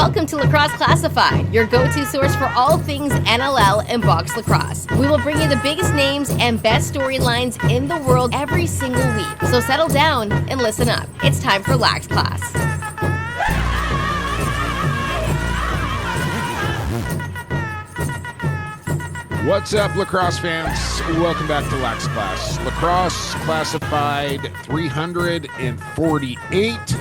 Welcome to Lacrosse Classified, your go-to source for all things NLL and box lacrosse. We will bring you the biggest names and best storylines in the world every single week. So settle down and listen up. It's time for Lax Class. What's up, lacrosse fans? Welcome back to Lax Class. Lacrosse Classified 348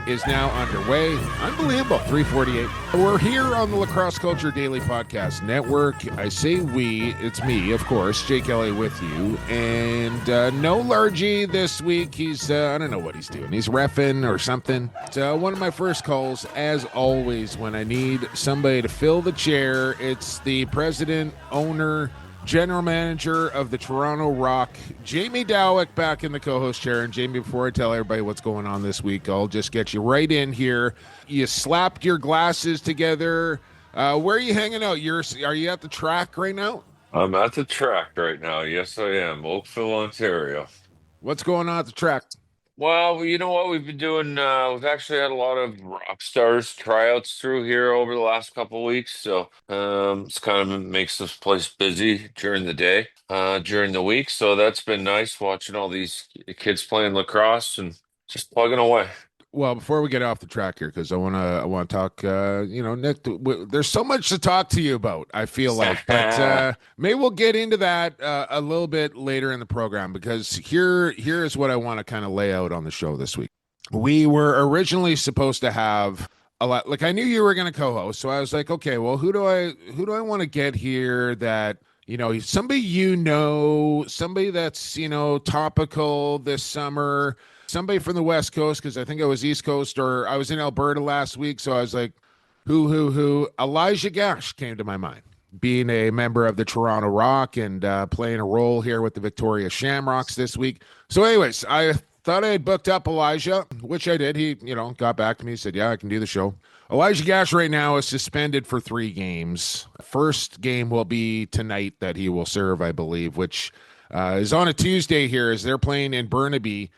is now underway. Unbelievable, 348. We're here on the Lacrosse Culture Daily Podcast Network. I say we, it's me, of course, Jake Kelly with you. And no Largy this week. He's, I don't know what he's doing. He's reffing or something. It's one of my first calls, as always, when I need somebody to fill the chair. It's the president, owner, general manager of the Toronto Rock, Jamie Dawick, back in the co-host chair. And Jamie, before I tell everybody what's going on this week, I'll just get you right in here. You slapped your glasses together. Where are you hanging out? Are you at the track right now? I'm at the track right now. Yes, I am. Oakville, Ontario. What's going on at the track? Well, you know what we've been doing? We've actually had a lot of rock stars tryouts through here over the last couple of weeks. So it's kind of makes this place busy during the day, during the week. So that's been nice watching all these kids playing lacrosse and just plugging away. Well, before we get off the track here, because I want to talk, Nick, there's so much to talk to you about, I feel like, but maybe we'll get into that a little bit later in the program, because here is what I want to kind of lay out on the show this week. We were originally supposed to have a lot, like I knew you were going to co-host, so I was like, okay, well, who do I want to get here that, somebody that's, topical this summer, somebody from the West Coast, because I think I was East Coast, or I was in Alberta last week, so I was like, who? Elijah Gash came to my mind, being a member of the Toronto Rock and playing a role here with the Victoria Shamrocks this week. So anyways, I thought I had booked up Elijah, which I did. He, got back to me, said, yeah, I can do the show. Elijah Gash right now is suspended for 3 games. First game will be tonight that he will serve, I believe, which is on a Tuesday here as they're playing in Burnaby.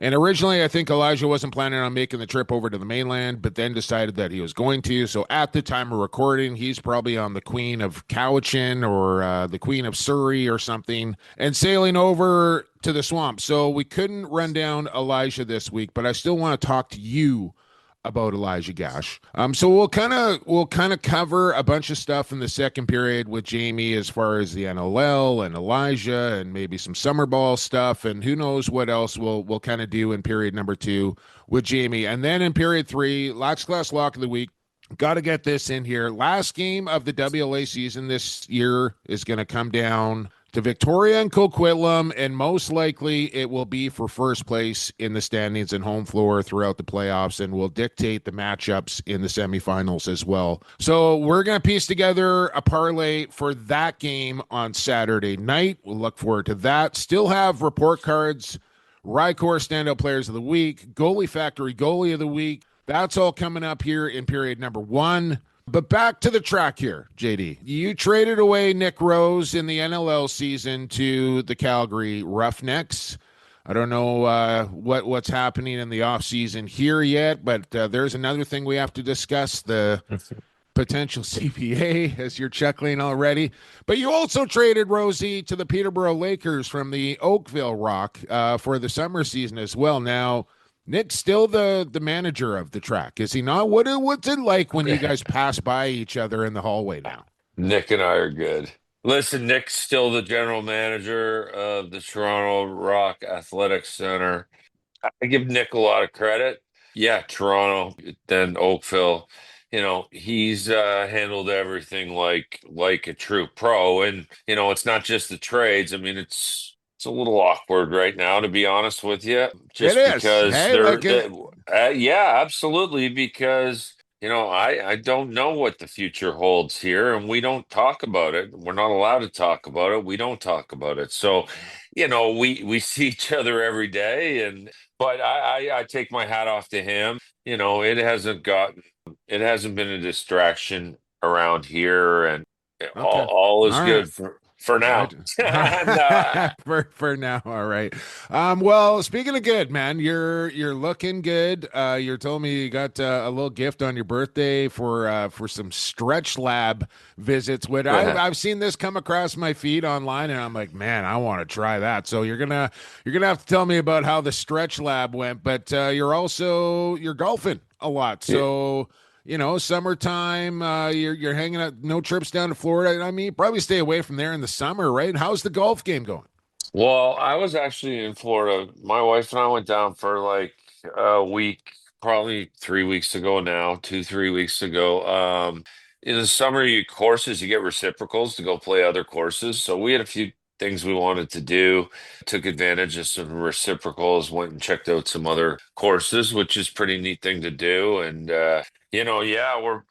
And originally, I think Elijah wasn't planning on making the trip over to the mainland, but then decided that he was going to. So at the time of recording, he's probably on the Queen of Cowichan or the Queen of Surrey or something and sailing over to the swamp. So we couldn't run down Elijah this week, but I still want to talk to you about Elijah Gash. So we'll kind of cover a bunch of stuff in the second period with Jamie as far as the NLL and Elijah and maybe some summer ball stuff, and who knows what else we'll kind of do in period number 2 with Jamie. And then in period 3, Lax Class Lock of the Week. Got to get this in here. Last game of the WLA season this year is going to come down to Victoria and Coquitlam, and most likely it will be for first place in the standings and home floor throughout the playoffs, and will dictate the matchups in the semifinals as well. So we're going to piece together a parlay for that game on Saturday night. We'll look forward to that. Still have report cards, Rycor Standout Players of the Week, Goalie Factory Goalie of the Week. That's all coming up here in period number 1. But back to the track here, JD. You traded away Nick Rose in the NLL season to the Calgary Roughnecks. I don't know what's happening in the offseason here yet, but there's another thing we have to discuss, the potential CPA, as you're chuckling already. But you also traded Rosie to the Peterborough Lakers from the Oakville Rock for the summer season as well. Now, Nick's still the manager of the track, is he not? What's it like when you guys pass by each other in the hallway now? Nick and I are good. Listen, Nick's still the general manager of the Toronto Rock Athletic Center. I give Nick a lot of credit. Yeah, Toronto, then Oakville. He's handled everything like a true pro. And, it's not just the trades. I mean, it's a little awkward right now, to be honest with you. Just It is. because Hey, yeah, absolutely. Because I don't know what the future holds here, and we don't talk about it. We're not allowed to talk about it. We don't talk about it. So, we see each other every day, but I take my hat off to him. It hasn't been a distraction around here, and okay. all is All good right. For now. Nah. For now, all right. Well, speaking of good, man, you're looking good. You're telling me you got a little gift on your birthday for some stretch lab visits. Which I've seen this come across my feed online, and I'm like, man, I want to try that. So you're gonna have to tell me about how the stretch lab went. But you're golfing a lot, so. Summertime, you're hanging out, no trips down to Florida. I mean, you probably stay away from there in the summer, right? How's the golf game going? Well, I was actually in Florida. My wife and I went down for like a week, probably 3 weeks ago now, 3 weeks ago. In the summer, you get reciprocals to go play other courses. So we had a few things we wanted to do, took advantage of some reciprocals, went and checked out some other courses, which is pretty neat thing to do. And yeah,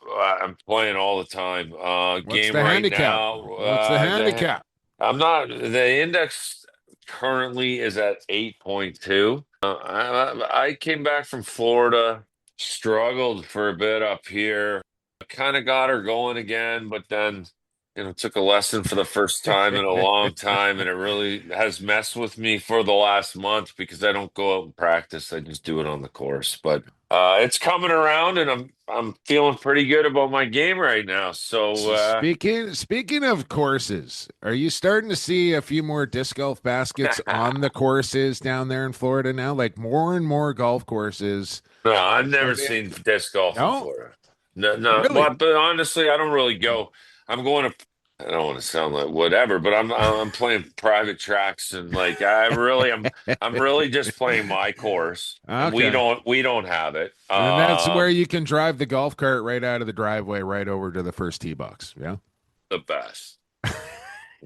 I'm playing all the time. What's Game the right handicap? now. What's the handicap? I'm not the index currently is at 8.2. I came back from Florida, struggled for a bit up here, kind of got her going again, but then, took a lesson for the first time in a long time, and it really has messed with me for the last month because I don't go out and practice. I just do it on the course. But it's coming around, and I'm feeling pretty good about my game right now. So Speaking of courses, are you starting to see a few more disc golf baskets on the courses down there in Florida now? Like more and more golf courses. no, I've never seen disc golf in No, Florida. No, no. really? But honestly, I don't really go. I'm going to. I don't want to sound like whatever, but I'm playing private tracks, and like I'm really just playing my course, and Okay. we don't have it. And that's where you can drive the golf cart right out of the driveway, right over to the first tee box. Yeah. The best.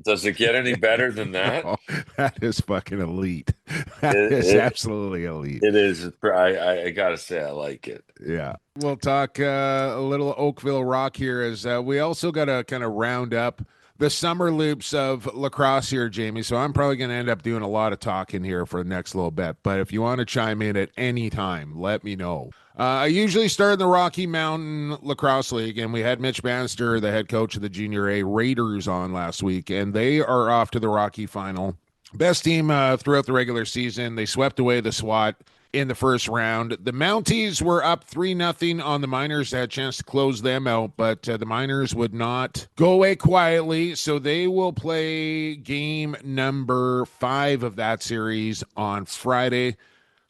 Does it get any better than that? Oh, that is fucking elite. That It, is it absolutely elite. it is. I gotta say I like it. Yeah. We'll talk a little Oakville Rock here as we also got to kind of round up the summer loops of lacrosse here, Jamie. So I'm probably going to end up doing a lot of talking here for the next little bit. But if you want to chime in at any time, let me know. I usually start in the Rocky Mountain Lacrosse League, and we had Mitch Bannister, the head coach of the Junior A Raiders, on last week, and they are off to the Rocky Final. Best team throughout the regular season. They swept away the SWAT in the first round. The Mounties were up 3-0 on the Miners. They had a chance to close them out, but the Miners would not go away quietly, so they will play game number 5 of that series on Friday.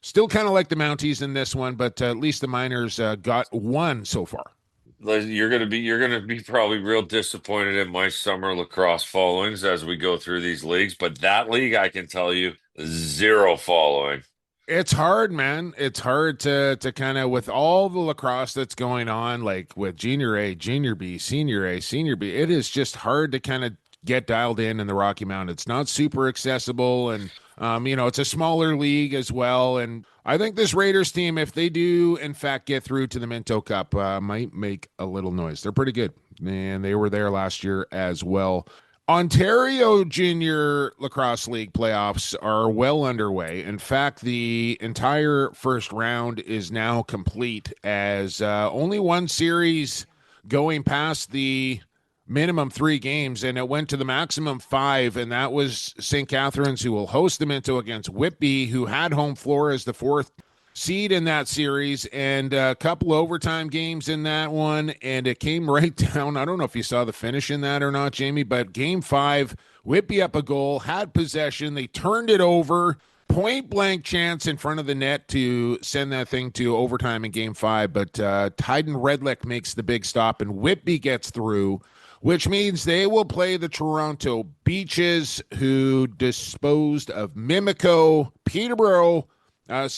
Still kind of like the Mounties in this one, but at least the Miners got one so far. You're gonna be probably real disappointed in my summer lacrosse followings as we go through these leagues, but that league I can tell you zero following. It's hard, man. It's hard to kind of, with all the lacrosse that's going on, like with Junior A, Junior B, Senior A, Senior B. It is just hard to kind of get dialed in the Rocky Mountain. It's not super accessible, and it's a smaller league as well. And I think this Raiders team, if they do in fact get through to the Minto Cup, might make a little noise. They're pretty good, and they were there last year as well. Ontario Junior Lacrosse League playoffs are well underway. In fact, the entire first round is now complete, as only one series going past the minimum 3 games, and it went to the maximum 5, and that was St. Catharines, who will host the Minto against Whitby, who had home floor as the 4th seed in that series, and a couple overtime games in that one, and it came right down. I don't know if you saw the finish in that or not, Jamie, but game 5, Whitby up a goal, had possession, they turned it over, point blank chance in front of the net to send that thing to overtime in game 5, but Tyden Redlick makes the big stop, and Whitby gets through, which means they will play the Toronto Beaches, who disposed of Mimico. Peterborough,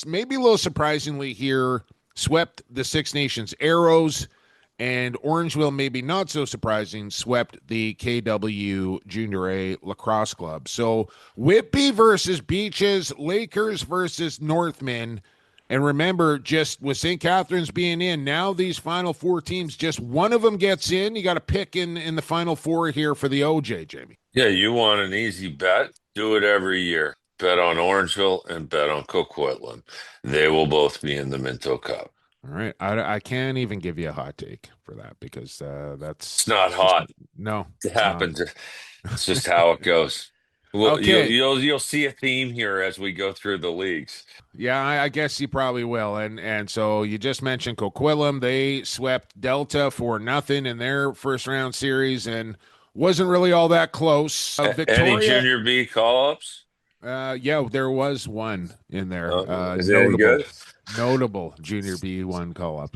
maybe a little surprisingly here, swept the Six Nations Arrows, and Orangeville, maybe not so surprising, swept the KW Junior A Lacrosse Club. So Whitby versus Beaches, Lakers versus Northmen. And remember, just with St. Catharines being in, now these final 4 teams, just one of them gets in. You got to pick in the final 4 here for the OJ, Jamie. Yeah, you want an easy bet? Do it every year. Bet on Orangeville and bet on Coquitlam. They will both be in the Minto Cup. All right. I can't even give you a hot take for that because It's not it's just hot. no, It it's not. happens. It's just how it goes. Well, Okay. you'll see a theme here as we go through the leagues. Yeah, I guess you probably will. And so you just mentioned Coquitlam. They swept Delta for nothing in their first round series and wasn't really all that close. Any Victoria, junior B call-ups? yeah, there was one in there. Is it any good? Notable junior B1 call up.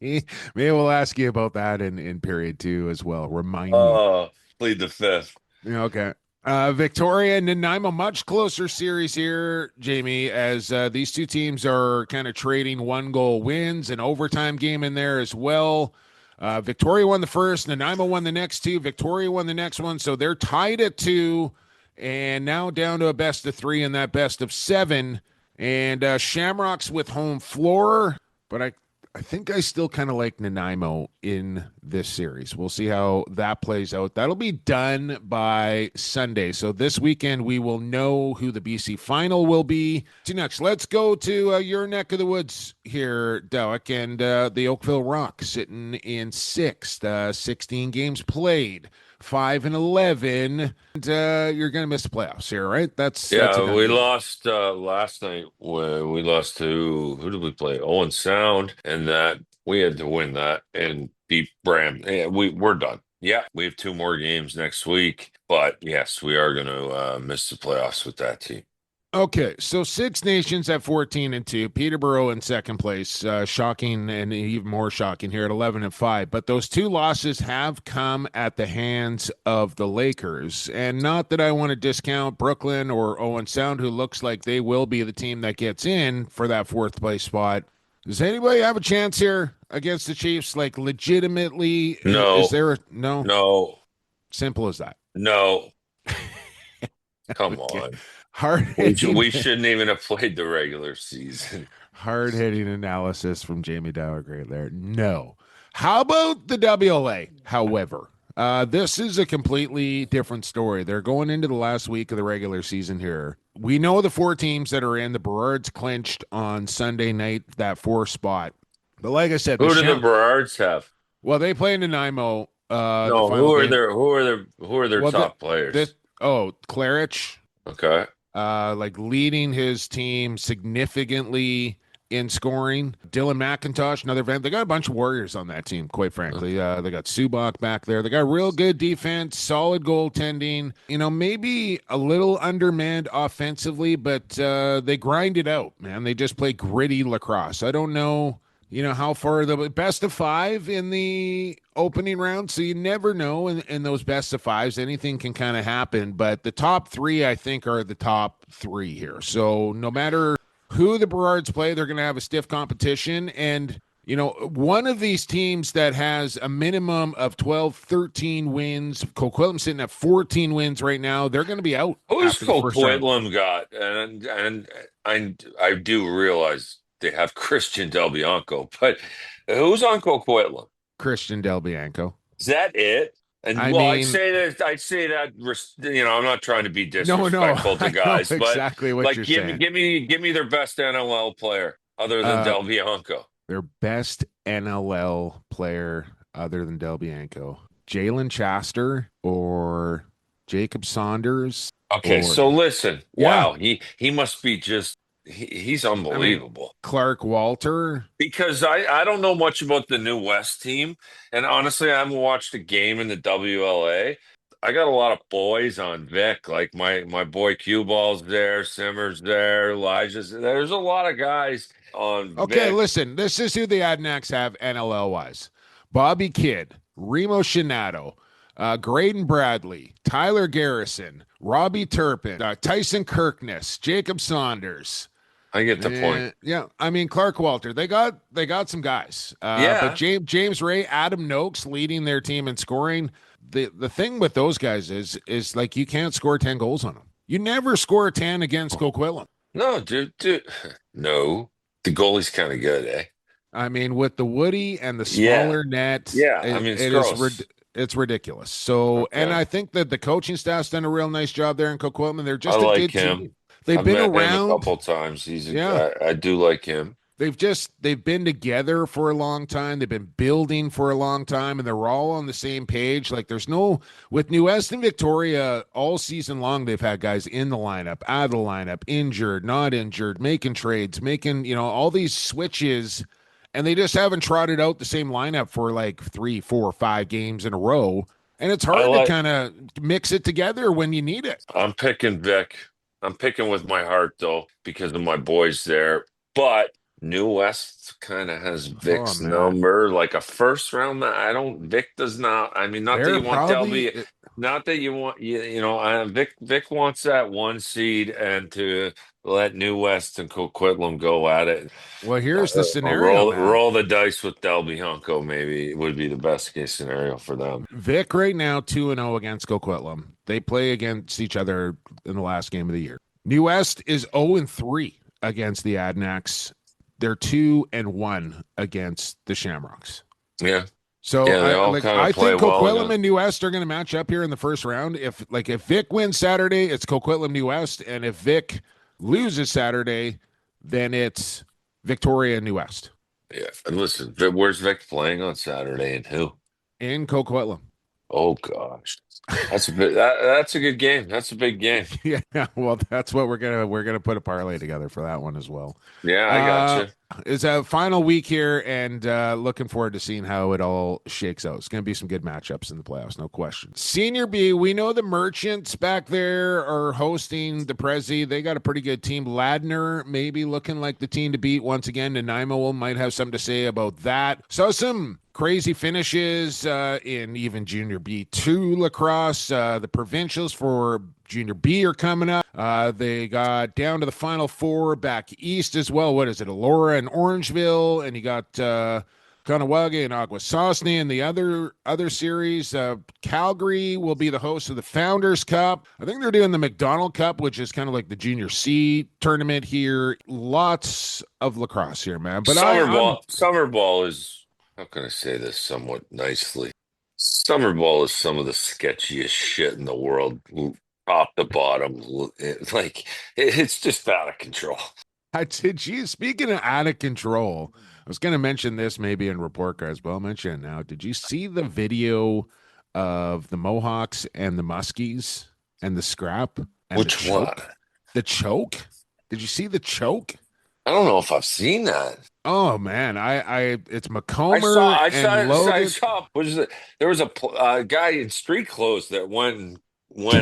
Maybe we'll ask you about that in period two as well. Remind me. Oh, plead the fifth. Okay. Victoria and Nanaimo, much closer series here, Jamie, as these two teams are kind of trading 1-goal wins, an overtime game in there as well. Victoria won the first, Nanaimo won the next two, Victoria won the next one, so they're tied at 2, and now down to a best of 3 in that best of 7. And Shamrocks with home floor, but I think I still kind of like Nanaimo in this series. We'll see how that plays out. That'll be done by Sunday. So this weekend, we will know who the BC final will be. So next, let's go to your neck of the woods here, Dawick, and the Oakville Rock sitting in 6th, 16 games played. 5-11, and you're going to miss the playoffs here, right? That's a done We deal. lost last night when we lost to who did we play? Owen Sound, and that we had to win that and beat Bram. Yeah, we're done. Yeah, we have 2 more games next week, but yes, we are going to miss the playoffs with that team. Okay, so Six Nations at 14-2, Peterborough in second place. Shocking and even more shocking here at 11-5. But those 2 losses have come at the hands of the Lakers. And not that I want to discount Brooklyn or Owen Sound, who looks like they will be the team that gets in for that 4th place spot. Does anybody have a chance here against the Chiefs? Like legitimately, No, is there a no? no, Simple as that. no. Come Okay. on. Hard We shouldn't even have played the regular season. Hard-hitting analysis from Jamie Dawick right there. No. How about the WLA, however? This is a completely different story. They're going into the last week of the regular season here. We know the 4 teams that are in. The Burrards clinched on Sunday night that 4 spot. But like I said, Who do the Burrards have? well, they play in Nanaimo. The No, final game. who are their Well, top players? Claridge, Okay. like leading his team significantly in scoring. Dylan McIntosh, another vet. They got a bunch of warriors on that team, quite frankly. They got Subak back there. They got real good defense, solid goaltending. You know, maybe a little undermanned offensively, but they grind it out, man. They just play gritty lacrosse. I don't know, how far the best of 5 in the opening round. So you never know in those best of 5s. Anything can kind of happen. But the top 3, I think, are the top 3 here. So no matter who the Burrards play, they're going to have a stiff competition. And, one of these teams that has a minimum of 12, 13 wins, Coquitlam sitting at 14 wins right now, they're going to be out. Who's after the first round. Coquitlam got? And I do realize they have Christian Del Bianco, but who's on Coquitlam? Christian Del Bianco. Is that it? And I'd say that I'm not trying to be disrespectful to guys, I know exactly but what like you're give saying. give me their best NLL player other than Del Bianco. Their best NLL player other than Del Bianco. Jalen Chaster or Jacob Saunders. Okay, so listen. Yeah. Wow, he must be just he's unbelievable. Clark Walter. Because I don't know much about the New West team, and honestly, I haven't watched a game in the WLA. I got a lot of boys on Vic, like my boy Cue Ball's there, Simmer's there, Elijah's there. There's a lot of guys on Okay, Vic. listen, this is who the Adnacks have NLL-wise. Bobby Kidd, Remo Shinato, Graydon Bradley, Tyler Garrison, Robbie Turpin, Tyson Kirkness, Jacob Saunders. I get the point. Yeah, I mean Clark Walter. They got some guys. But James Ray, Adam Noakes leading their team in scoring. The thing with those guys is like you can't score 10 goals on them. You never score 10 against Coquitlam. No, dude. No. The goalie's kind of good, eh? I mean, with the Woody and the smaller net, it's ridiculous. So, and I think that the coaching staff's done a real nice job there in Coquitlam. They're just a good team. They've been around him a couple times. I do like him. they've been together for a long time. They've been building for a long time, and they're all on the same page. Like there's no with New West and Victoria all season long. They've had guys in the lineup, out of the lineup, injured, not injured, making trades, making all these switches, and they just haven't trotted out the same lineup for like 3, 4, 5 games in a row. And it's hard to kind of mix it together when you need it. I'm picking Vic. I'm picking with my heart though because of my boys there, but. New West kind of has Vic's number, like a first round. Vic does not. I mean, not that you want Delby, not that you want, Vic wants that 1 seed and to let New West and Coquitlam go at it. Well, here's the scenario. Roll the dice with Delby Hunko, maybe it would be the best case scenario for them. Vic right now 2-0 against Coquitlam. They play against each other in the last game of the year. New West is 0-3 against the Adnacks. They're 2-1 against the Shamrocks. Yeah. So I think Coquitlam and New West are going to match up here in the first round. If Vic wins Saturday, it's Coquitlam New West, and if Vic loses Saturday, then it's Victoria and New West. Yeah. And listen, where's Vic playing on Saturday and who? In Coquitlam. Oh gosh. That's a good game. That's a big game. Yeah, well, that's what we're gonna put a parlay together for that one as well. Yeah, I got you. It's a final week here, and looking forward to seeing how it all shakes out. It's gonna be some good matchups in the playoffs, no question. Senior B, we know the Merchants back there are hosting the Prezi. They got a pretty good team. Ladner maybe looking like the team to beat once again. Nanaimo might have something to say about that. So some crazy finishes in even Junior B2 lacrosse. The provincials for Junior B are coming up. They got down to the Final Four back east as well. What is it? Elora and Orangeville, and you got Kahnawake and Akwesasne in the other series. Calgary will be the host of the Founders Cup. I think they're doing the McDonald Cup, which is kind of like the Junior C tournament here. Lots of lacrosse here, man. But summer ball is. How can I say this somewhat nicely? Summer ball is some of the sketchiest shit in the world, top to bottom. It's just out of control. Speaking of out of control, I was going to mention this maybe in report cards, but I'll mention it now. Did you see the video of the Mohawks and the Muskies and the scrap? And Which one? The choke? Did you see the choke? I don't know if I've seen that. Oh man, it's McComber and Logan. I saw. There was a guy in street clothes that went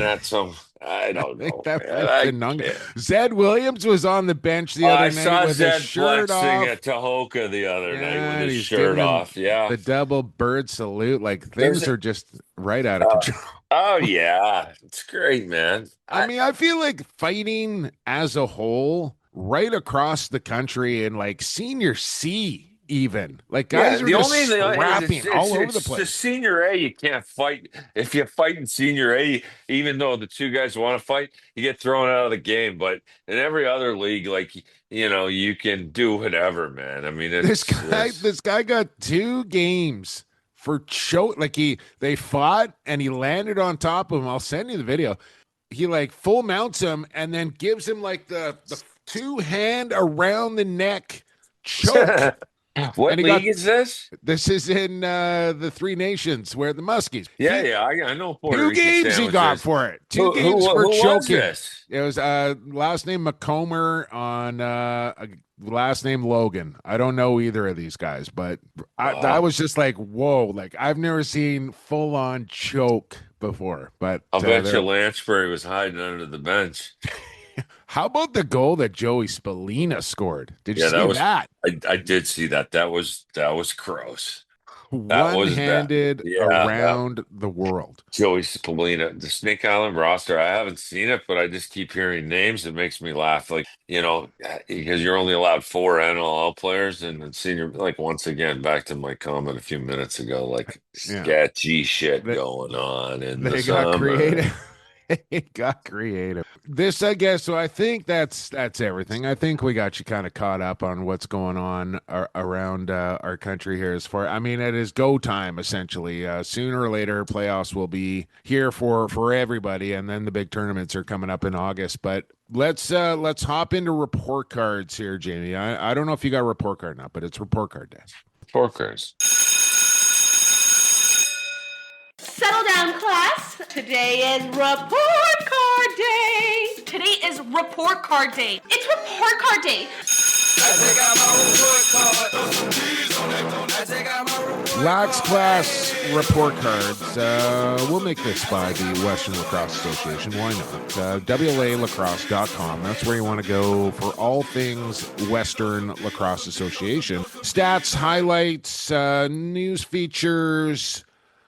at some. I don't know. Zed Williams was on the bench the other night with his shirt off. At Tahoka the other night with his shirt off. Yeah, the double bird salute. Like things are just right out of control. Oh yeah, it's great, man. I mean, I feel like fighting as a whole. Right across the country and like Senior C, even like guys are just scrapping all over the place. The Senior A, you can't fight. If you fight in Senior A, even though the two guys want to fight, you get thrown out of the game. But in every other league, you can do whatever, man. I mean, this guy got 2 games for choke. Like they fought and he landed on top of him. I'll send you the video. He like full mounts him and then gives him like the 2-hand around the neck choke. What league is this? This is in the Three Nations where the Muskies. I know. 2 games he got for it. 2 games for choking. It was last name McComber on last name Logan. I don't know either of these guys, but I was just like, whoa! Like I've never seen full on choke before. But I'll bet you Lanchbury was hiding under the bench. How about the goal that Joey Spallina scored? Did you see that? I did see that. That was gross. One-handed around the world. Joey Spallina, the Snake Island roster. I haven't seen it, but I just keep hearing names. It makes me laugh. Because you're only allowed 4 NLL players and senior. Once again, back to my comment a few minutes ago. Sketchy shit going on in the summer. Creative. It got creative. This, I guess, so I think that's everything. I think we got you kind of caught up on what's going on around our country here. As far, I mean, it is go time essentially. Sooner or later, playoffs will be here for everybody, and then the big tournaments are coming up in August. But let's hop into report cards here, Jamie. I don't know if you got a report card now, but it's report card day. Porkers. Settle down, class. Today is report card day. Today is report card day. It's report card day. Lax Class Report Cards. We'll make this by the Western Lacrosse Association. Why not? WLAlacrosse.com. That's where you want to go for all things Western Lacrosse Association. Stats, highlights, news features,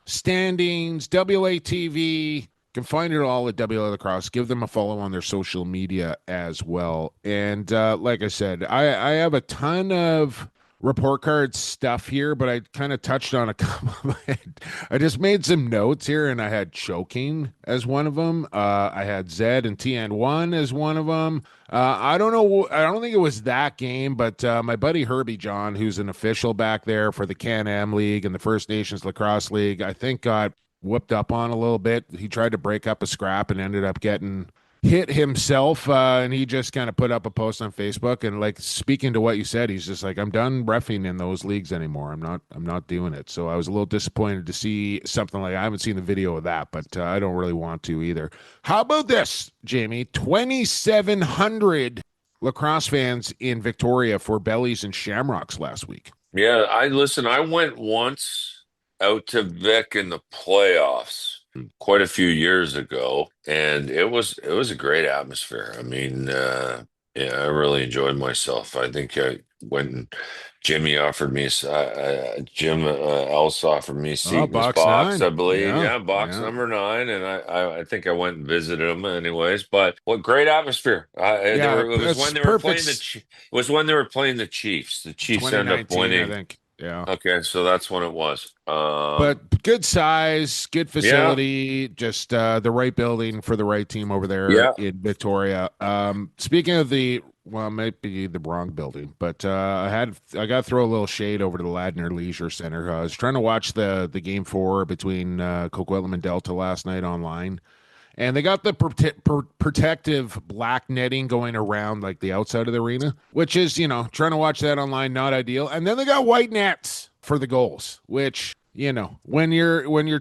standings, WLA-TV. You can find it all at WLA Lacrosse. Give them a follow on their social media as well. And like I said, I have a ton of report card stuff here, but I kind of touched on a couple of it. I just made some notes here, and I had choking as one of them. I had Zed and TN1 as one of them. I don't know. I don't think it was that game, but my buddy Herbie John, who's an official back there for the Can-Am League and the First Nations Lacrosse League, I think got whooped up on a little bit. He tried to break up a scrap and ended up getting hit himself, and he just kind of put up a post on Facebook, and like, speaking to what you said, he's just like, I'm done reffing in those leagues anymore. I'm not doing it. So I was a little disappointed to see something like, I haven't seen the video of that, but I don't really want to either. How about this, Jamie? 2,700 lacrosse fans in Victoria for Bellies and Shamrocks last week. Yeah, I went once out to Vic in the playoffs quite a few years ago, and it was a great atmosphere. I mean, yeah, I really enjoyed myself. I think when Jimmy offered me, Jim Else offered me a seat in his box, 9. I believe, box number 9, and I think I went and visited him anyways. But what great atmosphere! It was when they were playing when they were playing the Chiefs. The Chiefs ended up winning, I think. Yeah. Okay, so that's when it was. But good size, good facility, just the right building for the right team over there in Victoria. Speaking of it might be the wrong building, but I got to throw a little shade over to the Ladner Leisure Center. I was trying to watch the game 4 between Coquitlam and Delta last night online. And they got the protective black netting going around like the outside of the arena, which is, trying to watch that online, not ideal. And then they got white nets for the goals, which, when you're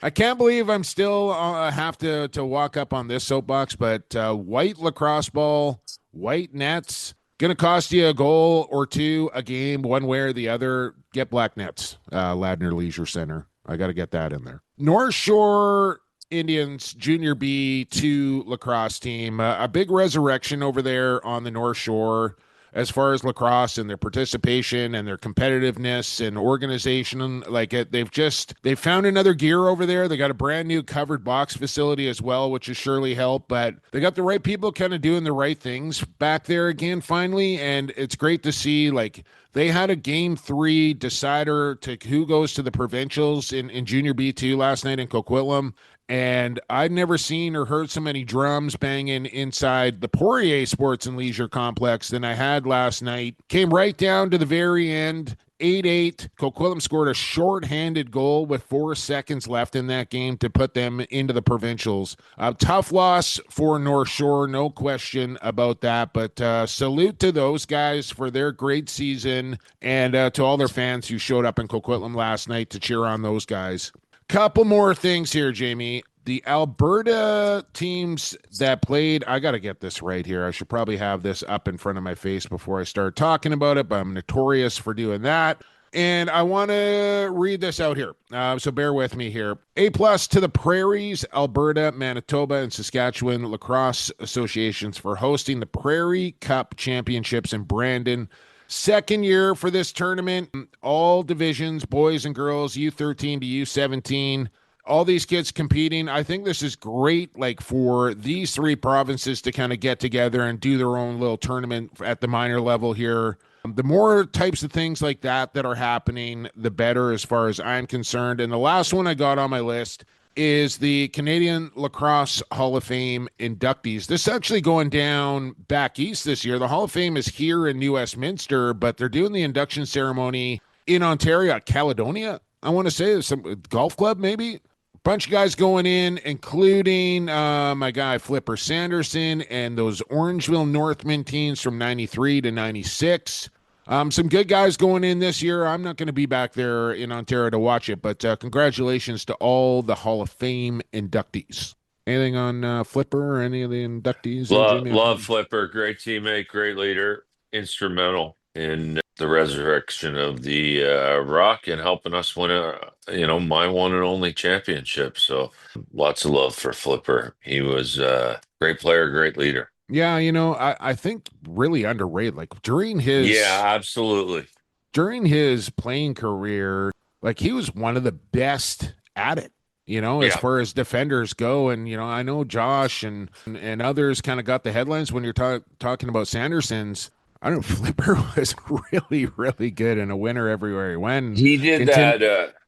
I can't believe I'm still have to walk up on this soapbox, but white lacrosse ball, white nets, going to cost you a goal or two a game, one way or the other. Get black nets, Ladner Leisure Center. I got to get that in there. North Shore Indians Junior B2 lacrosse team, a big resurrection over there on the North Shore as far as lacrosse and their participation and their competitiveness and organization. Like they've found another gear over there. They got a brand new covered box facility as well, which has surely helped, but they got the right people kind of doing the right things back there again finally. And it's great to see, like, they had a game 3 decider to who goes to the provincials in Junior B2 last night in Coquitlam. And I'd never seen or heard so many drums banging inside the Poirier Sports and Leisure Complex than I had last night. Came right down to the very end, 8-8. Coquitlam scored a shorthanded goal with 4 seconds left in that game to put them into the provincials. A tough loss for North Shore, no question about that. But salute to those guys for their great season, and to all their fans who showed up in Coquitlam last night to cheer on those guys. Couple more things here, Jamie. The Alberta teams that played, I got to get this right here. I should probably have this up in front of my face before I start talking about it, but I'm notorious for doing that. And I want to read this out here. So bear with me here. A+ to the Prairies, Alberta, Manitoba, and Saskatchewan Lacrosse Associations for hosting the Prairie Cup Championships in Brandon. Second year for this tournament, all divisions, boys and girls, U13 to U17, all these kids competing. I think this is great, like, for these 3 provinces to kind of get together and do their own little tournament at the minor level here. The more types of things like that are happening, the better as far as I'm concerned. And the last one I got on my list is the Canadian Lacrosse Hall of Fame inductees. This is actually going down back east this year. The Hall of Fame is here in New Westminster, but they're doing the induction ceremony in Ontario, Caledonia. I want to say some golf club, maybe. Bunch of guys going in, including my guy Flipper Sanderson and those Orangeville Northman teams from 93 to 96. Some good guys going in this year. I'm not going to be back there in Ontario to watch it, but congratulations to all the Hall of Fame inductees. Anything on Flipper or any of the inductees? Love Flipper. Great teammate, great leader, instrumental in the resurrection of the Rock and helping us win my one and only championship. So lots of love for Flipper. He was a great player, great leader. Yeah, I think really underrated. Like during his absolutely. During his playing career, like he was one of the best at it, as far as defenders go. And, I know Josh and others kind of got the headlines when you're talking about Sanderson's. I don't know, Flipper was really, really good and a winner everywhere he went. He did that.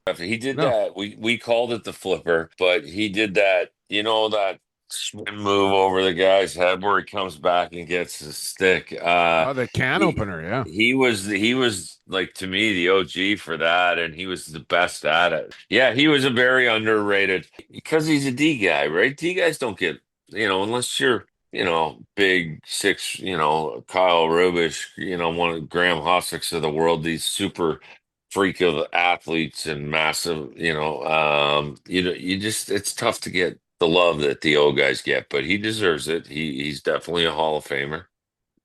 That. We called it the Flipper, but he did that, that swim move over the guy's head where he comes back and gets his stick. The can opener, yeah. He was like, to me, the OG for that, and he was the best at it. Yeah, he was a very underrated because he's a D guy, right? D guys don't get, unless you're, big six, Kyle Rubish, one of Graham Hossicks of the world, these super freak of athletes and massive, it's tough to get the love that the old guys get, but he deserves it. He's definitely a Hall of Famer.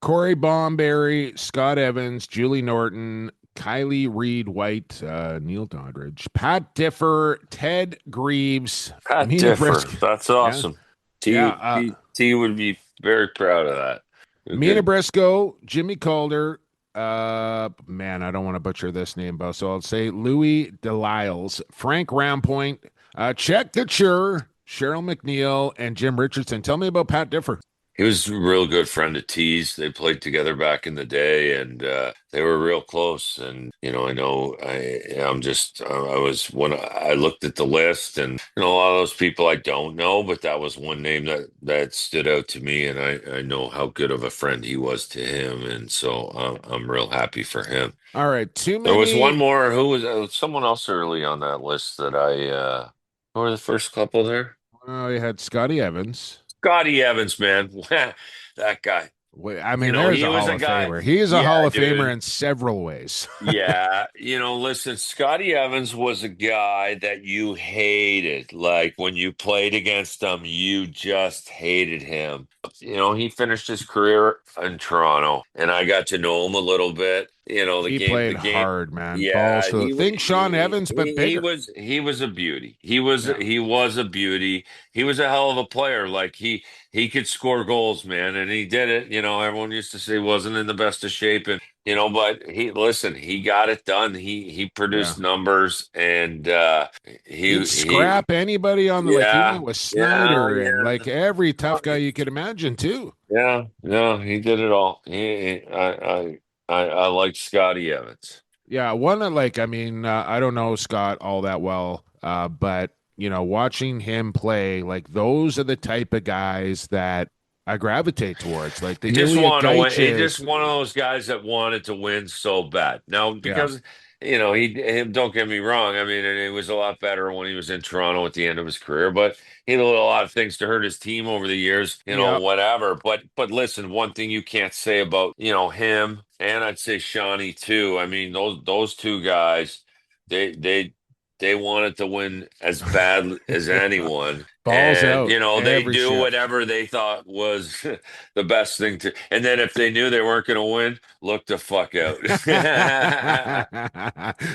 Corey Bomberry, Scott Evans, Julie Norton, Kylie Reed White, Neil Doddridge, Pat Differ, Ted Greaves. Pat Differ, that's awesome. Yeah. T would be very proud of that. Mina Briscoe, Jimmy Calder, man, I don't want to butcher this name, Bo, so I'll say Louis Delisles, Frank Rampoint, Chet Couture, Cheryl McNeil, and Jim Richardson. Tell me about Pat Differ. He was a real good friend of T's. They played together back in the day, and they were real close. And I was when I looked at the list, and a lot of those people I don't know, but that was one name that stood out to me, and I know how good of a friend he was to him, and so I'm real happy for him. All right, too many. There was one more. Who was someone else early on that list that I? Who were the first couple there? Oh, you had Scotty Evans. Scotty Evans, man. That guy. I mean, there's a Hall of Famer. He is a Hall of Famer in several ways. Yeah. Listen, Scotty Evans was a guy that you hated. Like when you played against him, you just hated him. He finished his career in Toronto, and I got to know him a little bit. He played hard, man. Yeah, think Sean Evans, but bigger. He was a beauty. He was a beauty. He was a hell of a player. Like he could score goals, man, and he did it. Everyone used to say he wasn't in the best of shape, and but he got it done. He produced numbers, and he'd scrap anybody on the even with Snyder and like every tough guy you could imagine too. Yeah, he did it all. I like Scotty Evans. Yeah, I don't know Scott all that well, but watching him play, like those are the type of guys that I gravitate towards. Like he just want to win. He's just one of those guys that wanted to win so bad. Now, because he don't get me wrong. I mean, it was a lot better when he was in Toronto at the end of his career, but he did a lot of things to hurt his team over the years, whatever. But listen, one thing you can't say about, him, and I'd say Shawnee too. I mean, those two guys, they wanted to win as bad as anyone. Balls out. They do whatever they thought was the best thing to. And then if they knew they weren't going to win, look the fuck out.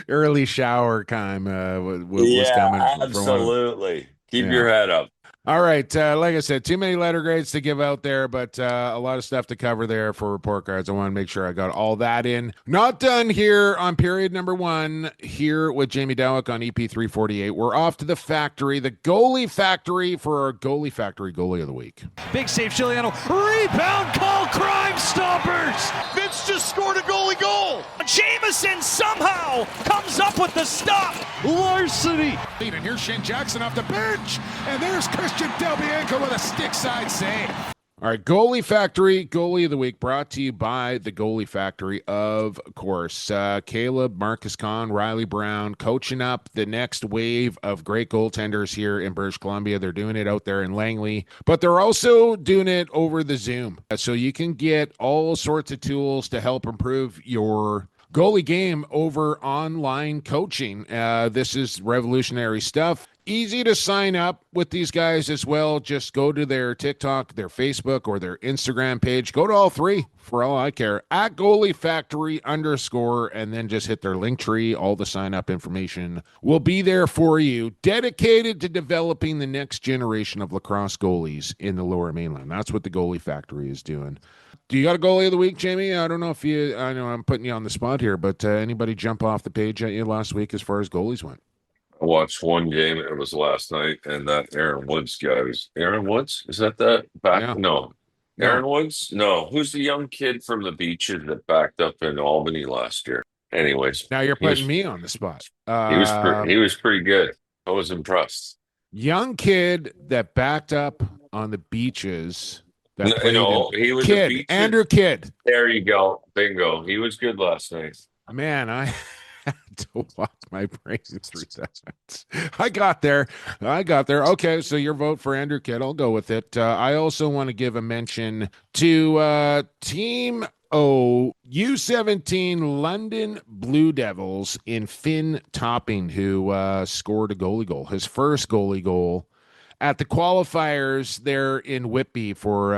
Early shower time was coming. Absolutely. Keep your head up. All right. Like I said, too many letter grades to give out there, but a lot of stuff to cover there for report cards. I want to make sure I got all that in. Not done here on period number 1 here with Jamie Dawick on EP 348. We're off to the factory, the Goalie Factory, for our Goalie Factory Goalie of the Week. Big save, Giuliano. Rebound call, Crime Stoppers. Vince just scored a goal. He goal. Jameson somehow comes up with the stop. Larceny. And here's Shane Jackson off the bench. And there's Christian Delbianco with a stick side save. All right, Goalie Factory Goalie of the Week brought to you by the Goalie Factory, of course. Caleb, Marcus Kahn, Riley Brown coaching up the next wave of great goaltenders here in British Columbia. They're doing it out there in Langley, but they're also doing it over the Zoom. So you can get all sorts of tools to help improve your goalie game over online coaching. This is revolutionary stuff. Easy to sign up with these guys as well. Just go to their TikTok, their Facebook, or their Instagram page. Go to all three for all I care. At Goalie Factory _, and then just hit their link tree. All the sign up information will be there for you. Dedicated to developing the next generation of lacrosse goalies in the Lower Mainland. That's what the Goalie Factory is doing. Do you got a goalie of the week, Jamie? I don't know if you, I know I'm putting you on the spot here, but anybody jump off the page at you last week as far as goalies went? I watched one game. It was last night, and that Aaron Woods guy was Aaron Woods. Is that back? Yeah. No, Aaron Woods. No, who's the young kid from the Beaches that backed up in Albany last year? Anyways, Now you're putting me on the spot. He was pretty good. I was impressed. Young kid that backed up on the Beaches. He was Kidd, a Beaches. Andrew Kidd. There you go. Bingo. He was good last night. Man, I had to walk my brain through that. I got there. Okay, so your vote for Andrew Kidd. I'll go with it. I also want to give a mention to Team O U17 London Blue Devils in Finn Topping, who scored a goalie goal, his first goalie goal at the qualifiers there in Whitby for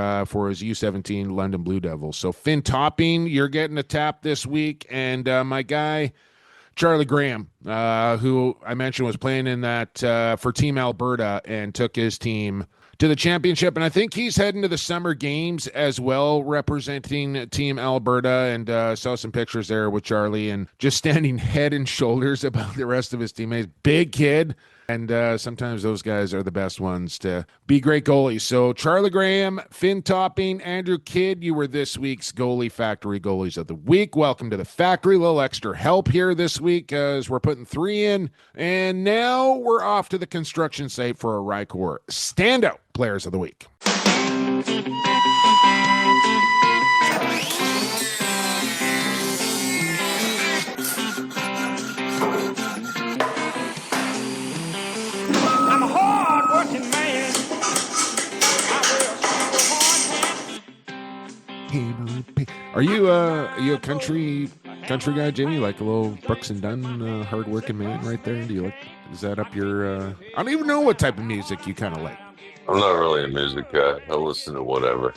his U17 London Blue Devils. So Finn Topping, you're getting a tap this week. And my guy, Charlie Graham, who I mentioned was playing in that for Team Alberta and took his team to the championship. And I think he's heading to the summer games as well, representing Team Alberta. And saw some pictures there with Charlie and just standing head and shoulders above the rest of his teammates. Big kid. And sometimes those guys are the best ones to be great goalies. So Charlie Graham, Finn Topping, Andrew Kidd, you were this week's Goalie Factory Goalies of the Week. Welcome to the factory. A little extra help here this week as we're putting 3 in. And now we're off to the construction site for our Rycor Standout Players of the Week. Are you a country guy, Jimmy? Like a little Brooks and Dunn, hard-working man right there? Do you like? Is that up your? I don't even know what type of music you kind of like. I'm not really a music guy. I listen to whatever.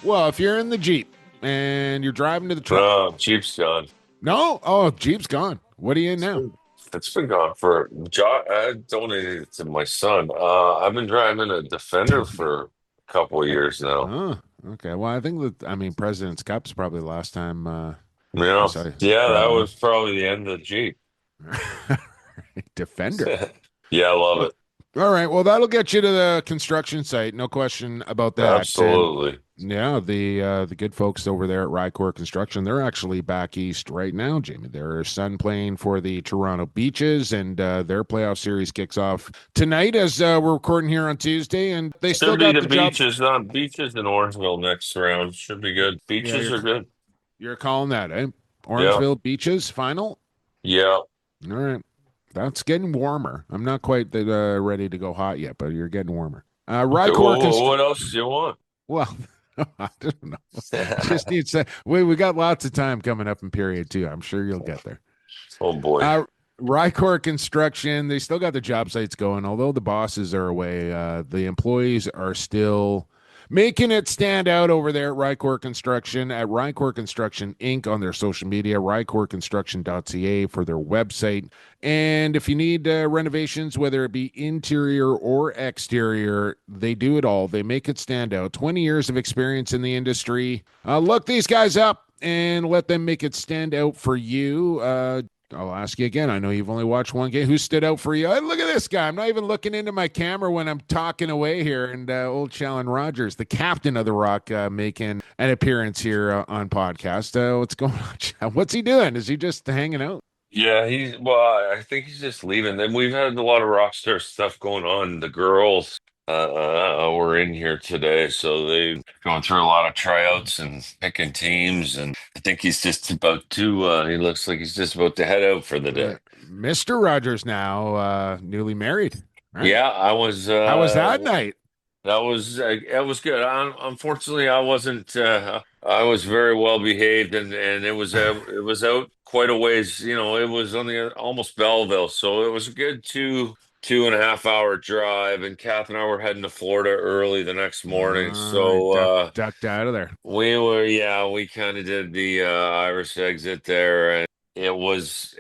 Well, if you're in the Jeep and you're driving to the truck, no, Jeep's gone. No, oh, Jeep's gone. What are you in now? It's been gone for. I donated it to my son. I've been driving a Defender for a couple of years now. Oh. Okay, well, I think that, President's Cup's probably the last time. That was probably the end of the Jeep. Defender. Yeah, I love it. All right, well, that'll get you to the construction site. No question about that. Absolutely. And, yeah, the good folks over there at Rycor Construction, they're actually back east right now, Jamie. Their son playing for the Toronto Beaches, and their playoff series kicks off tonight as we're recording here on Tuesday, and they still got the Beaches, not Beaches in Orangeville next round. Should be good. Beaches are good. You're calling that, eh? Orangeville Beaches final? Yeah. All right. That's getting warmer. I'm not quite ready to go hot yet, but you're getting warmer. Rycor what else do you want? Well, I don't know. Just need to say, we got lots of time coming up in period two. I'm sure you'll get there. Oh boy. Rycor Construction, they still got the job sites going. Although the bosses are away, the employees are still making it stand out over there at Rycor Construction, at Rycor Construction Inc. on their social media, rycorconstruction.ca for their website. And if you need renovations, whether it be interior or exterior, they do it all. They make it stand out. 20 years of experience in the industry. Look these guys up and let them make it stand out for you. I'll ask you again. I know you've only watched one game. Who stood out for you? Hey, look at this guy. I'm not even looking into my camera when I'm talking away here. And old Challen Rogers, the captain of the Rock, making an appearance here on podcast. What's going on? What's he doing? Is he just hanging out? Yeah, I think he's just leaving. Then we've had a lot of Rockstar stuff going on. The girls were in here today, so they going through a lot of tryouts and picking teams. And I think he's just about to. He looks like he's just about to head out for the day. Mr. Rogers now newly married. Right? Yeah, I was. How was that night? That was it was good. Unfortunately, I wasn't. I was very well behaved, and it was out quite a ways. You know, it was on the almost Belleville, so it was a good 2.5 hour drive. And Kath and I were heading to Florida early the next morning, so ducked out of there. we kind of did the Irish exit there, and it was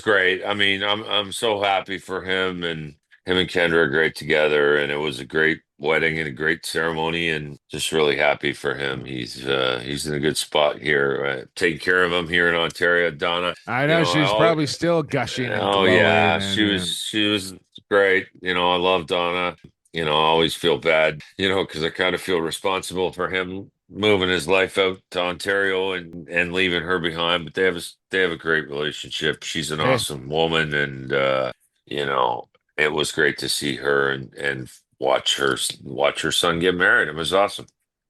great. I mean, I'm so happy for him, and him and Kendra are great together, and it was a great wedding and a great ceremony, and just really happy for him. He's in a good spot here, taking care of him here in Ontario. Donna, I know she's probably still gushing. Oh yeah, she was great. You know, I love Donna. You know, I always feel bad, you know, because I kind of feel responsible for him moving his life out to Ontario and leaving her behind. But they have a great relationship. She's an awesome woman, and you know, it was great to see her and watch her son get married. It was awesome.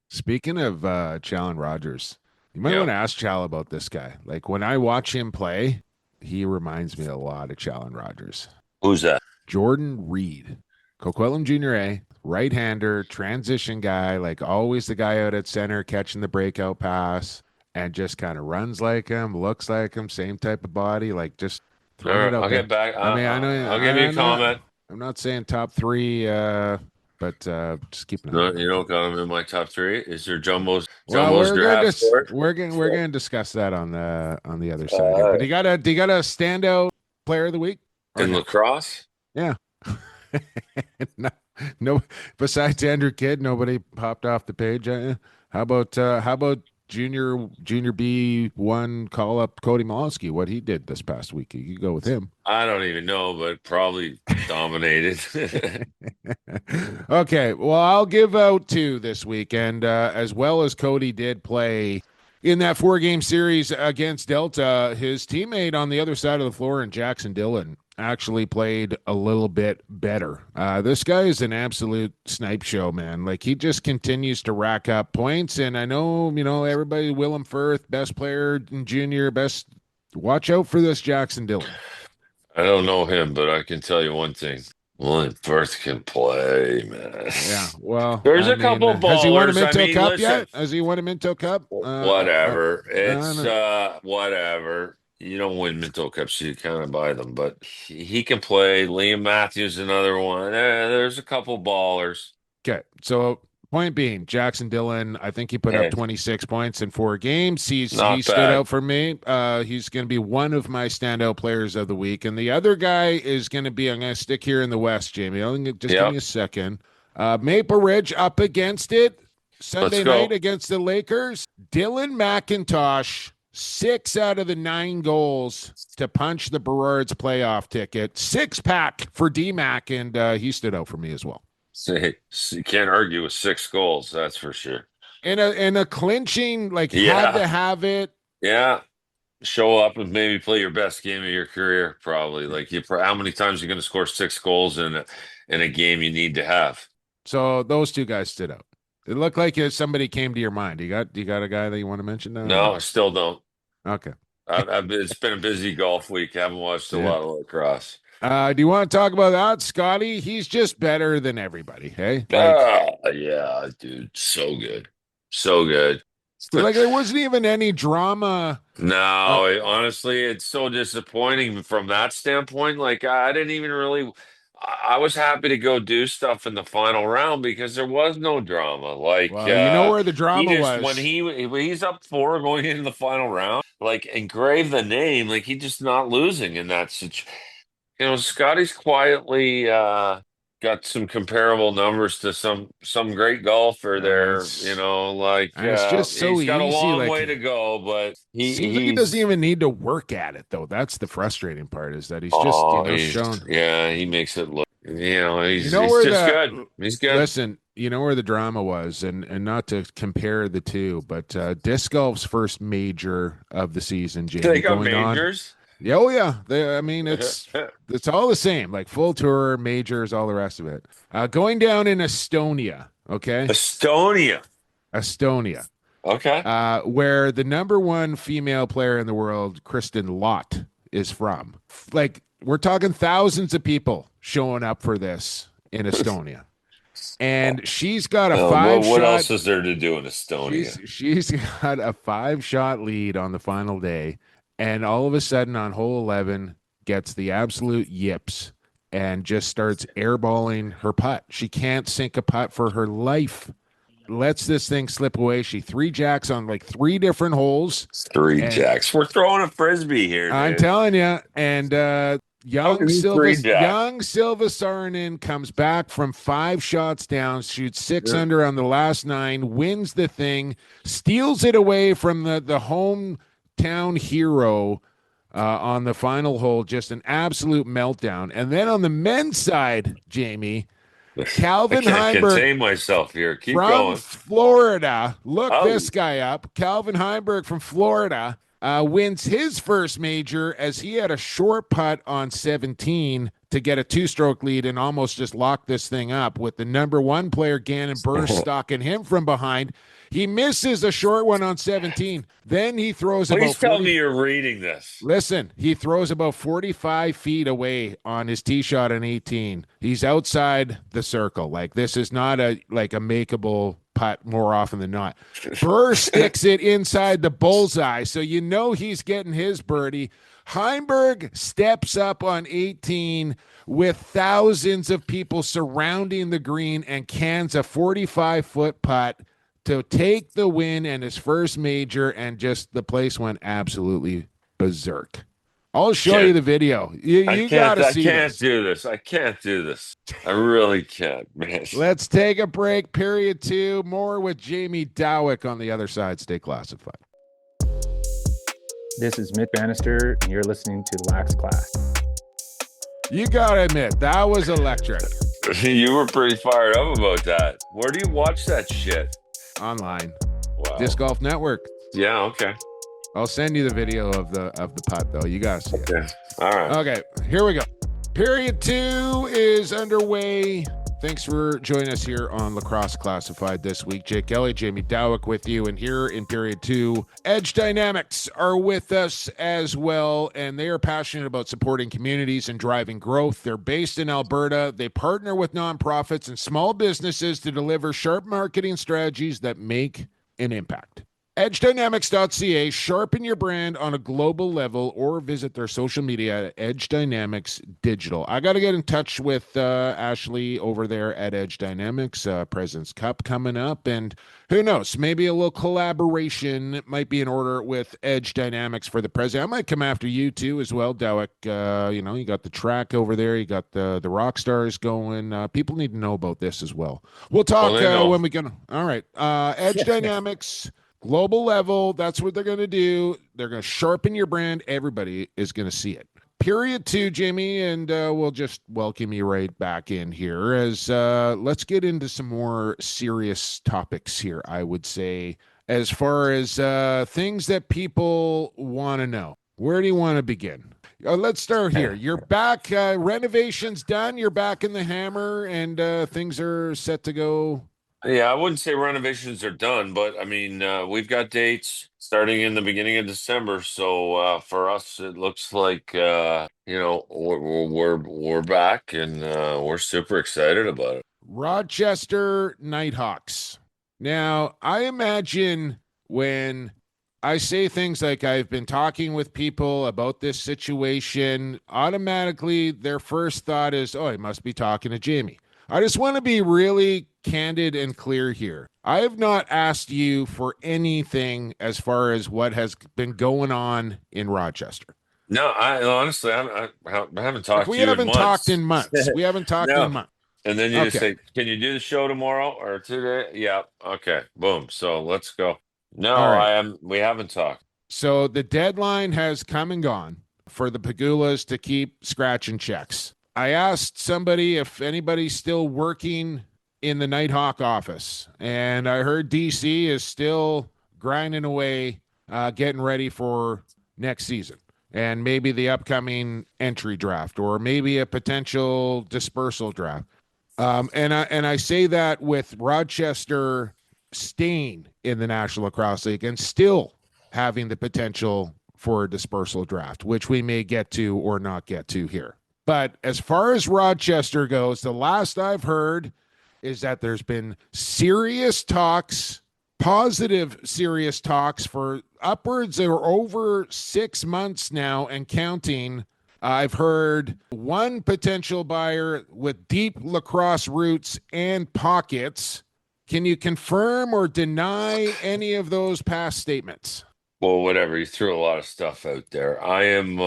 Speaking of Challen Rogers, you might want to ask Chal about this guy. Like when I watch him play, he reminds me a lot of Challen Rogers. Who's that? Jordan Reed, Coquitlam Junior A, right-hander, transition guy, like always the guy out at center catching the breakout pass and just kind of runs like him, looks like him, same type of body, like just throw it up. I'll get back. I mean, I know. I'll give you a comment. I'm not saying top three, but just keep it. No, you don't got him in my top three. Is there Jumbo's draft? Sport? We're gonna discuss that on the other side. But do you got a standout player of the week in lacrosse? Yeah. no, besides Andrew Kidd, nobody popped off the page. How about Junior B1 call up Cody Molosky? What he did this past week? You could go with him. I don't even know, but probably dominated. Okay, well, I'll give out two this weekend, as well as Cody did play in that 4-game series against Delta. His teammate on the other side of the floor, in Jackson Dillon, actually played a little bit better. This guy is an absolute snipe show, man. Like, he just continues to rack up points, and I know, you know, everybody, Willem Firth, best player in junior, best. Watch out for this Jackson Dillon. I don't know him, but I can tell you one thing. Willem Firth can play, man. Yeah, well, there's a couple ballers. Has he won a Minto Cup yet? Has he won a Minto Cup? Whatever. Whatever. You don't win Minto Cups, you kind of buy them, but he can play. Liam Matthews, another one. There's a couple ballers. Okay, so point being, Jackson Dillon, I think he put up 26 points in 4 games. He stood out for me. He's going to be one of my standout players of the week. And the other guy is going to be, I'm going to stick here in the West, Jamie. Give me a second. Maple Ridge up against it. Sunday night against the Lakers. Dylan McIntosh, 6 out of the 9 goals to punch the Burrards playoff ticket. 6-pack for D-Mac, and he stood out for me as well. You can't argue with 6 goals, that's for sure. And a clinching, like, had to have it. Yeah. Show up and maybe play your best game of your career, probably. Like, how many times are you going to score 6 goals in a game you need to have? So those 2 guys stood out. It looked like somebody came to your mind. You got a guy that you want to mention now? No, I still don't. Okay. It's been a busy golf week. I haven't watched a lot of lacrosse. Do you want to talk about that, Scotty? He's just better than everybody, hey? Yeah, dude. So good. So good. Like, there wasn't even any drama. No, honestly, it's so disappointing from that standpoint. Like, I didn't even really... I was happy to go do stuff in the final round because there was no drama. Like, you know where the drama was when he's up 4 going into the final round. Like, engrave the name. Like, he's just not losing in that situation. You know, Scotty's quietly got some comparable numbers to some great golfer there. It's and it's just so He's got a easy. long Like, way to go, but seems like he doesn't even need to work at it, though. That's the frustrating part, is that he's just, shown. he makes it look. You know He's where just good. He's good. Listen, you know where the drama was, and not to compare the two, but disc golf's first major of the season, Jamie, They got going on. majors. Yeah, oh yeah. I mean, it's all the same, like full tour, majors, all the rest of it. Going down in Estonia, okay? Estonia. Okay. Where the number one female player in the world, Kristen Lott, is from. Like, we're talking thousands of people showing up for this in Estonia. And she's got a 5-shot. What else is there to do in Estonia? She's got a 5-shot lead on the final day. And all of a sudden on hole 11 gets the absolute yips and just starts airballing her putt. She can't sink a putt for her life. Lets this thing slip away. She 3-jacks on like 3 different holes. 3 jacks. We're throwing a frisbee here, dude. I'm telling you. And young Silva Saarinen comes back from 5 shots down, shoots 6 under on the last 9, wins the thing, steals it away from the hometown hero on the final hole. Just an absolute meltdown. And then on the men's side, Jamie, Calvin I can't Heimberg contain myself here. Keep from going. Florida. Look this guy up. Calvin Heimberg from Florida wins his first major as he had a short putt on 17 to get a 2-stroke lead and almost just lock this thing up with the number 1 player, Gannon Burr, stalking him from behind. He misses a short one on 17. Then he throws Please tell me you're reading this. Listen, he throws about 45 feet away on his tee shot on 18. He's outside the circle. Like, this is not a makeable putt more often than not. Burr sticks it inside the bullseye, so you know he's getting his birdie. Heimberg steps up on 18 with thousands of people surrounding the green and cans a 45-foot putt to take the win and his first major, and just the place went absolutely berserk. I'll show you the video. You got to see this. I can't do this. I really can't, man. Let's take a break. Period 2. More with Jamie Dawick on the other side. Stay classified. This is Mick Bannister, and you're listening to Lax Class. You got to admit, that was electric. You were pretty fired up about that. Where do you watch that shit? Online. Wow. Disc Golf Network. Yeah, okay. I'll send you the video of the putt, though. You got to see it. All right. Okay, here we go. Period 2 is underway. Thanks for joining us here on Lacrosse Classified this week. Jake Ellie, Jamie Dawick with you. And here in Period 2, Edge Dynamics are with us as well, and they are passionate about supporting communities and driving growth. They're based in Alberta. They partner with nonprofits and small businesses to deliver sharp marketing strategies that make an impact. EdgeDynamics.ca, sharpen your brand on a global level, or visit their social media at Edge Dynamics Digital. I got to get in touch with Ashley over there at Edge Dynamics. President's Cup coming up, and who knows, maybe a little collaboration might be in order with Edge Dynamics for the president. I might come after you too as well, Dawick. You got the track over there. You got the rock stars going. People need to know about this as well. We'll talk when we can. All right. Edge Dynamics. Global level, that's what they're going to do. They're going to sharpen your brand. Everybody is going to see it. Period 2, Jamie, and we'll just welcome you right back in here as let's get into some more serious topics here, I would say, as far as things that people want to know. Where do you want to begin? Let's start here. You're back. Renovation's done. You're back in the hammer, and things are set to go. Yeah, I wouldn't say renovations are done, but I mean, we've got dates starting in the beginning of December. So for us, it looks like we're back, and we're super excited about it. Rochester Nighthawks. Now, I imagine when I say things like I've been talking with people about this situation, automatically their first thought is, oh, he must be talking to Jamie. I just want to be really candid and clear here. I have not asked you for anything as far as what has been going on in Rochester. No, I honestly, I haven't talked to you in months. We haven't talked in months. We haven't talked in months. And then you just Okay. say, "Can you do the show tomorrow or today?" Yeah. Okay. Boom. So let's go. No, All right. I am. We haven't talked. So the deadline has come and gone for the Pagulas to keep scratching checks. I asked somebody if anybody's still working in the Nighthawk office, and I heard DC is still grinding away, getting ready for next season and maybe the upcoming entry draft or maybe a potential dispersal draft. And I say that with Rochester staying in the National Lacrosse League and still having the potential for a dispersal draft, which we may get to or not get to here. But as far as Rochester goes, the last I've heard is that there's been serious talks, positive serious talks for upwards or over 6 months now and counting. I've heard one potential buyer with deep lacrosse roots and pockets. Can you confirm or deny any of those past statements? Well, whatever. You threw a lot of stuff out there. I am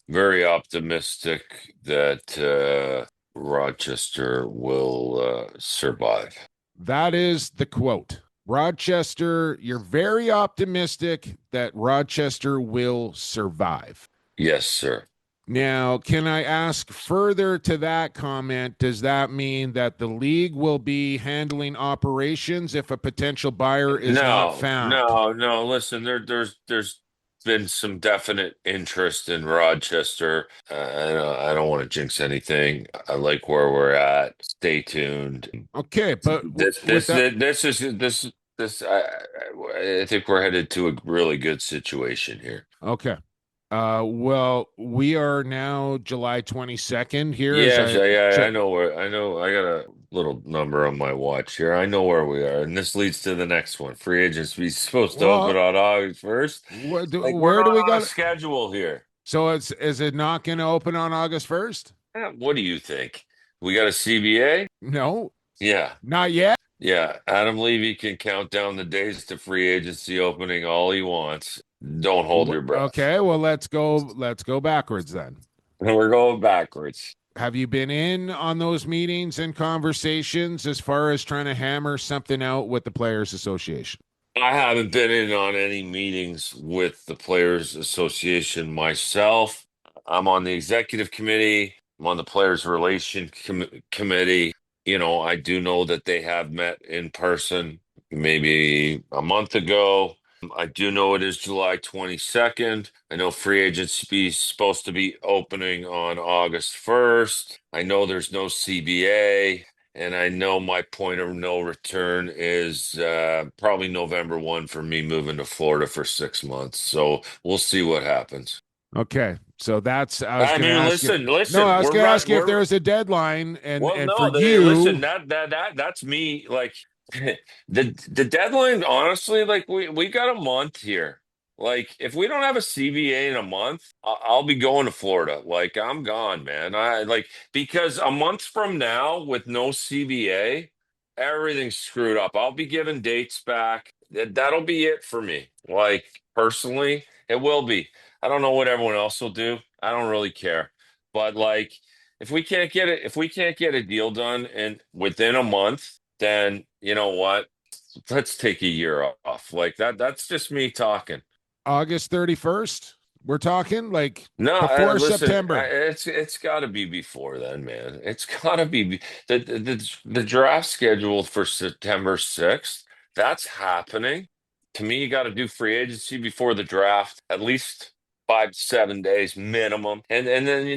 very optimistic that Rochester will survive. That is the quote. Rochester, you're very optimistic that Rochester will survive. Yes, sir. Now, can I ask further to that comment? Does that mean that the league will be handling operations if a potential buyer is not found? No. Listen, there's been some definite interest in Rochester. I don't want to jinx anything. I like where we're at. Stay tuned. Okay, but This with this that, this is this. I think we're headed to a really good situation here. okay. Well, we are now July 22nd here as Yes, I I check. know where I know I got a little number on my watch here. I know where we are, and this leads to the next one. Free agency is supposed to open Well, on August 1st. Like we're where do not we on a got it? schedule here. So is it not going to open on August 1st? What do you think? We got a CBA? No, Yeah. not yet. Yeah. Adam Levy can count down the days to free agency opening all he wants. Don't hold your breath. Okay, well let's go backwards then. We're going backwards. Have you been in on those meetings and conversations as far as trying to hammer something out with the Players Association? I haven't been in on any meetings with the Players Association myself. I'm on the executive committee. I'm on the Players Relation Committee. I do know that they have met in person maybe a month ago. I do know it is July 22nd. I know free agency is supposed to be opening on August 1st. I know there's no CBA. And I know my point of no return is probably November 1 for me moving to Florida for 6 months. So we'll see what happens. Okay, so that's I was I going to mean, ask you. listen. No, I was We're going to right. ask you if there was a deadline, Well, and for no. Listen, you, that's me. Like the deadline. Honestly, like we got a month here. Like if we don't have a CBA in a month, I'll be going to Florida. Like I'm gone, man. I like because a month from now with no CBA, everything's screwed up. I'll be giving dates back. That'll be it for me. Like personally, it will be. I don't know what everyone else will do. I don't really care. But like if we can't get a deal done and within a month, then you know what? Let's take a year off. Like that's just me talking. August 31st, we're talking like No, before listen, September. it's got to be before then, man. It's got to be the draft scheduled for September 6th. That's happening. To me, you got to do free agency before the draft, at least 5 to 7 days minimum, and then you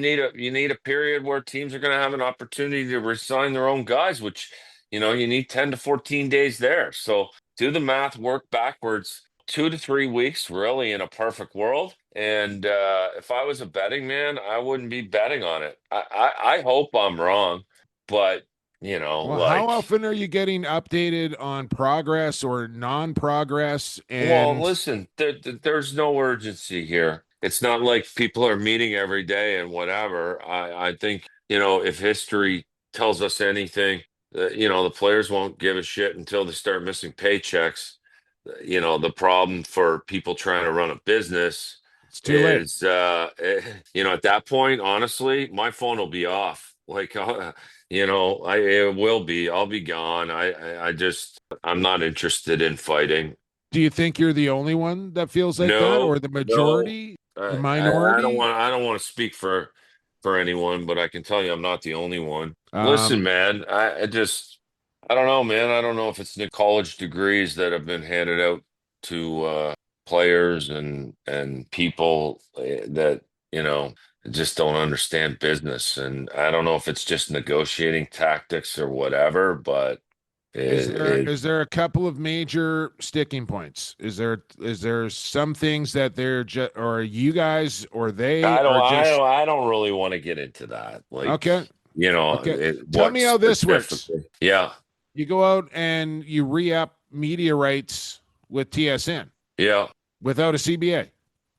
need a period where teams are going to have an opportunity to resign their own guys, which you need 10 to 14 days there. So do the math, work backwards. 2 to 3 weeks, really, in a perfect world. And if I was a betting man, I wouldn't be betting on it. I hope I'm wrong, but Well, how like, often are you getting updated on progress or non-progress? well, And listen, there's no urgency here. It's not like people are meeting every day and whatever. I think if history tells us anything, the players won't give a shit until they start missing paychecks. The problem for people trying to run a business it's too late. is at that point, honestly, my phone will be off. Like, it will be. I'll be gone. I'm not interested in fighting. Do you think you're the only one that feels like that, or No, the no. majority, the I don't minority? want. I don't want to speak for anyone, but I can tell you, I'm not the only one. Um, Listen, man. I don't know, man. I don't know if it's the college degrees that have been handed out to players and people that just don't understand business, and I don't know if it's just negotiating tactics or whatever, but it is there a couple of major sticking points? Is there some things that they're just, or you guys, or they are just I don't really want to get into that. Like, okay? Okay, tell what me how this works. specifically? Yeah, You go out and you re-up media rights with TSN yeah, without a CBA.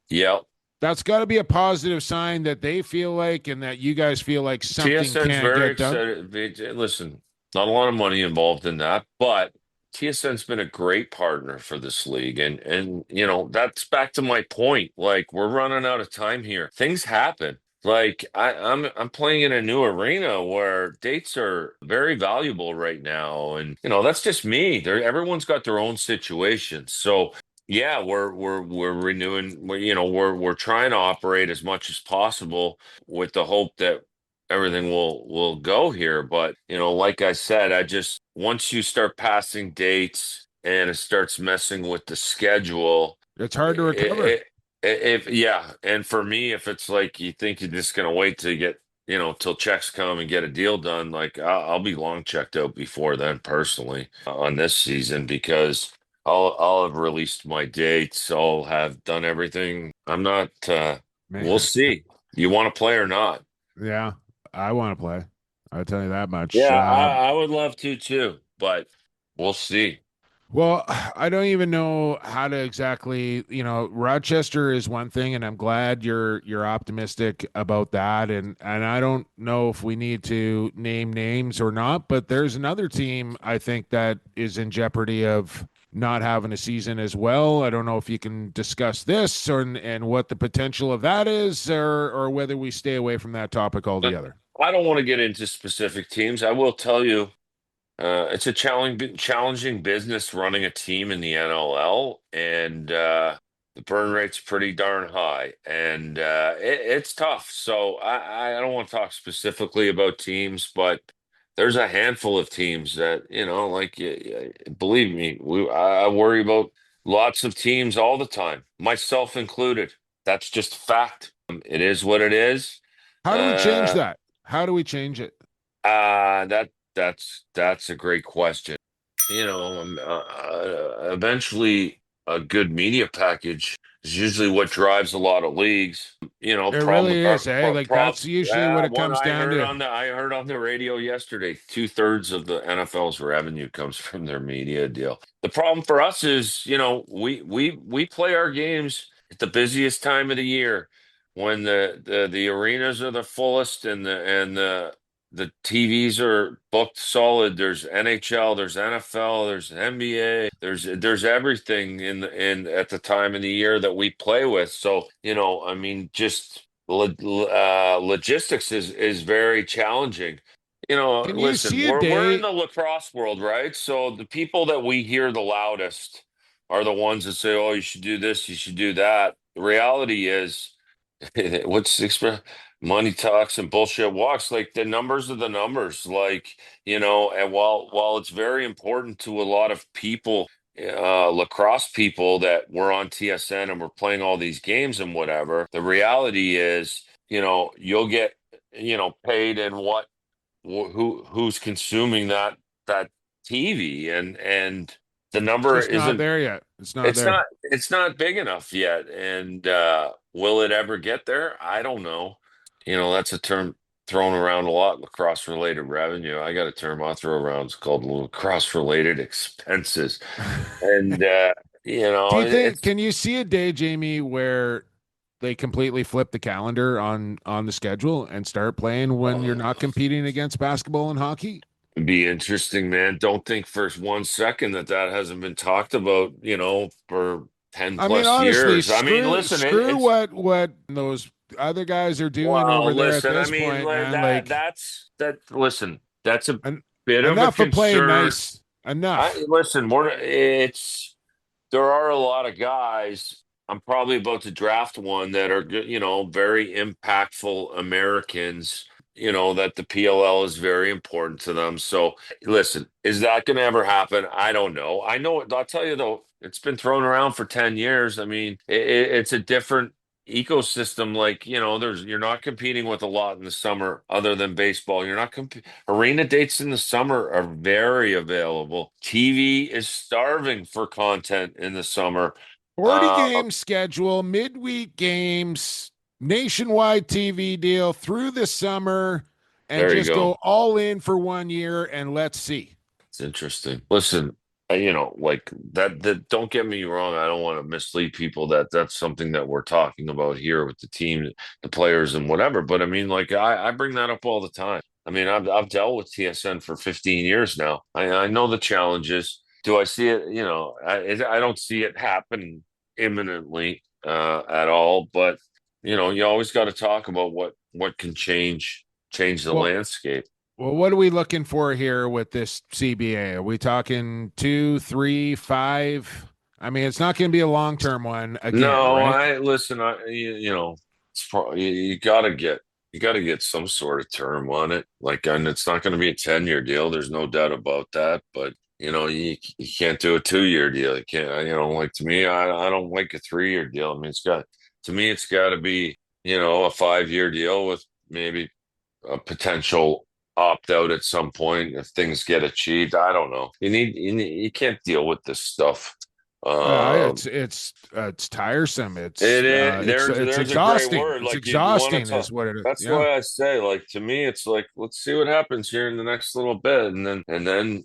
yeah. That's got to be a positive sign that they feel like, and that you guys feel like something TSN's can very get done. excited. Listen, not a lot of money involved in that, but TSN's been a great partner for this league, and that's back to my point. Like, we're running out of time here. Things happen. Like, I'm playing in a new arena where dates are very valuable right now, and that's just me. Everyone's got their own situation, so. Yeah, we're renewing. We're trying to operate as much as possible with the hope that everything will go here. But like I said, I just once you start passing dates and it starts messing with the schedule, It's hard to recover. it, if yeah, and for me, if it's like you think you're just gonna wait to get till checks come and get a deal done, like I'll be long checked out before then personally on this season because. I'll have released my dates. I'll have done everything. I'm not. Man, We'll see. You want to play or not? yeah, I want to play. I'll tell you that much. Yeah, I would love to too, but we'll see. Well, I don't even know how to exactly, Rochester is one thing, and I'm glad you're optimistic about that. And I don't know if we need to name names or not, but there's another team I think that is in jeopardy of not having a season as well. I don't know if you can discuss this and what the potential of that is, or whether we stay away from that topic But altogether. I don't want to get into specific teams. I will tell you, it's a challenging business running a team in the NLL, and the burn rate's pretty darn high, and it's tough. So I don't want to talk specifically about teams, but there's a handful of teams that like believe me, I worry about lots of teams all the time, myself included. That's just fact. It is what it is. How do we change Uh, that? How do we change it? that's a great question. Eventually a good media package is usually what drives a lot of leagues. It really is, eh? Like Prob that's usually what yeah, it comes down to. I heard on the radio yesterday, 2/3 of the NFL's revenue comes from their media deal. The problem for us is, we play our games at the busiest time of the year when the arenas are the fullest and the TVs are booked solid. There's NHL, there's NFL, there's NBA, there's everything in at the time of the year that we play with. So, I mean, just logistics is very challenging. Can you Listen, see a we're in day? the lacrosse world, right? So the people that we hear the loudest are the ones that say, "Oh, you should do this, you should do that." The reality is what's the expression? Money talks and bullshit walks. Like the numbers are the numbers. Like, and while it's very important to a lot of people, lacrosse people that we're on TSN and we're playing all these games and whatever, the reality is, you'll get, paid in who's consuming that TV and the It's number just not isn't there yet. It's not it's there. not it's not big enough yet. And will it ever get there? I don't know. That's a term thrown around a lot, lacrosse related revenue. I got a term I throw around, it's called lacrosse related expenses. And Do you think? it's Can you see a day, Jamie, where they completely flip the calendar on the schedule and start playing when you're not competing against basketball and hockey? be interesting, man. Don't think for 1 second that hasn't been talked about, for 10 I mean, plus honestly, years. I mean, listen, screw it's what those other guys are doing well, over there at listen, I this mean, point, man. Like, listen, that's a en- bit of a enough of playing concern. nice. Enough. Listen, there are a lot of guys. I'm probably about to draft one that are, very impactful Americans, that the PLL is very important to them. So, listen, is that going to ever happen? I don't know. I know, I'll tell you though, it's been thrown around for 10 years. I mean, it's a different ecosystem. Like, you're not competing with a lot in the summer other than baseball. You're not arena dates in the summer are very available. TV is starving for content in the summer. 40 game schedule, midweek games, nationwide TV deal through the summer, and There you just go. go all in for 1 year and let's see. It's interesting. Listen, like that, don't get me wrong. I don't want to mislead people that that's something that we're talking about here with the team, the players and whatever. But I mean, like I bring that up all the time. I mean, I've dealt with TSN for 15 years now. I know the challenges. Do I see it? I don't see it happen imminently at all. But you always got to talk about what can change the Well, landscape. Well, what are we looking for here with this CBA? Are we talking 2, 3, 5? I mean, it's not going to be a long-term one again, No, right? listen. It's probably, you got to get some sort of term on it. Like, and it's not going to be a 10-year deal. There's no doubt about that. But you can't do a 2-year deal. You can't. Like to me, I don't like a 3-year deal. I mean, it's got to be a 5-year deal with maybe a potential opt out at some point if things get achieved. I don't know. You can't deal with this stuff. It's tiresome. It is. It's There's a great exhausting. word. It's Like you want to exhausting, talk. is what it is. That's Yeah. why I say, like to me, it's like let's see what happens here in the next little bit, and then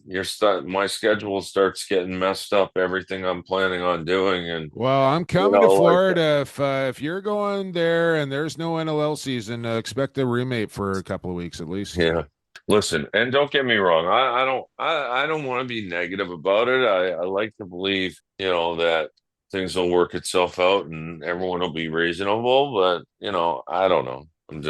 my schedule starts getting messed up. Everything I'm planning on doing, and Well, I'm coming to like Florida. If you're going there and there's no NLL season, expect a roommate for a couple of weeks at least. yeah. Listen, and don't get me wrong. I don't want to be negative about it. I like to believe, that things will work itself out and everyone will be reasonable. But I don't know. I'm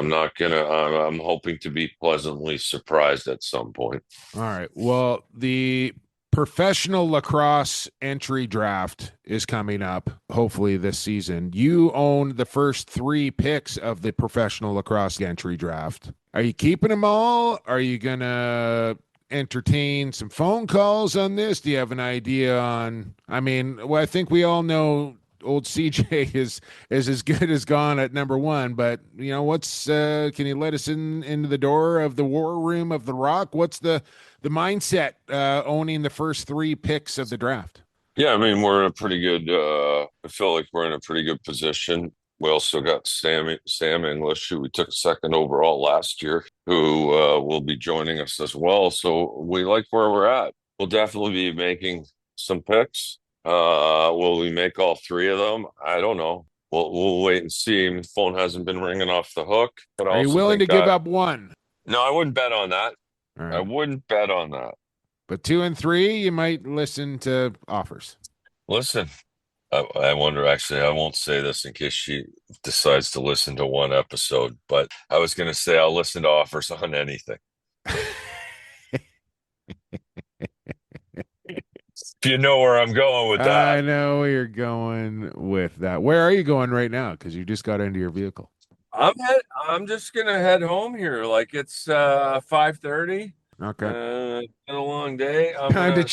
not gonna. I'm hoping to be pleasantly surprised at some point. All right. Well, the professional lacrosse entry draft is coming up, hopefully this season. You own the first 3 picks of the professional lacrosse entry draft. Are you keeping them all? Are you going to entertain some phone calls on this? Do you have an idea on, I mean, well, I think we all know old CJ is as good as gone at number 1, but what's can you let us into the door of the war room of the Rock? What's the mindset owning the first 3 picks of the draft? Yeah, I mean we're in a pretty good. I feel like we're in a pretty good position. We also got Sam English, who we took second overall last year, who will be joining us as well. So we like where we're at. We'll definitely be making some picks. Will we make all 3 of them? I don't know. We'll wait and see. The phone hasn't been ringing off the hook. But Are you willing to give up 1? No, I wouldn't bet on that. All right. I wouldn't bet on that. But 2 and 3, you might listen to offers. Listen, I wonder, actually, I won't say this in case she decides to listen to one episode, but I was going to say I'll listen to offers on anything. If you know where I'm going with that. I know where you're going with that. Where are you going right now? Because you just got into your vehicle. I'm just going to head home here. Like it's 5:30. Okay. It's been a long day. Time to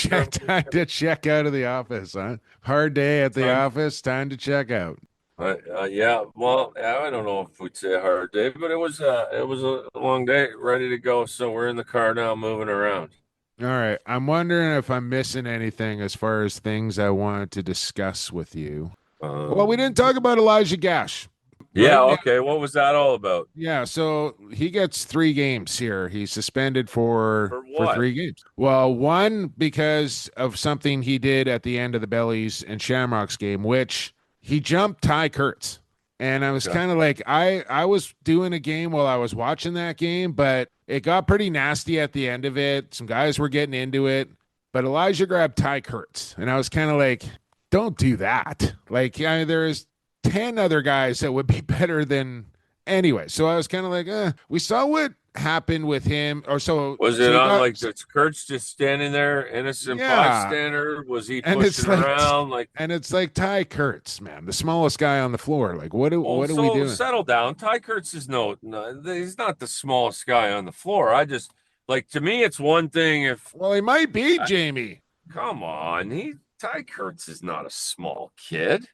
check out of the office, huh? Hard day at the office. Time to check out. Yeah. Well, I don't know if we'd say a hard day, but it was a long day. Ready to go. So we're in the car now, moving around. All right. I'm wondering if I'm missing anything as far as things I wanted to discuss with you. Well, we didn't talk about Elijah Gash. Yeah. Right Okay. What was that all about? Yeah. So he gets 3 games here. He's suspended for 3 games. Well, 1 because of something he did at the end of the Bellies and Shamrocks game, which he jumped Ty Kurtz. And I was kind of like, I was doing a game while I was watching that game, but it got pretty nasty at the end of it. Some guys were getting into it. but Elijah grabbed Ty Kurtz, and I was kind of like, don't do that. Like, there's 10 other guys that would be better than anyway. So I was kind of like, we saw what happened with him, or so Was so it he on got, like the Kurtz just standing there, innocent yeah, bystander? Was he and it's pushing like, around like? and it's like Ty Kurtz, man, the smallest guy on the floor. Like, what are we So doing? settle down. Ty Kurtz is no, he's not the smallest guy on the floor. I just like to me, it's one thing if Well, he might be, Jamie. come on, Ty Kurtz is not a small kid.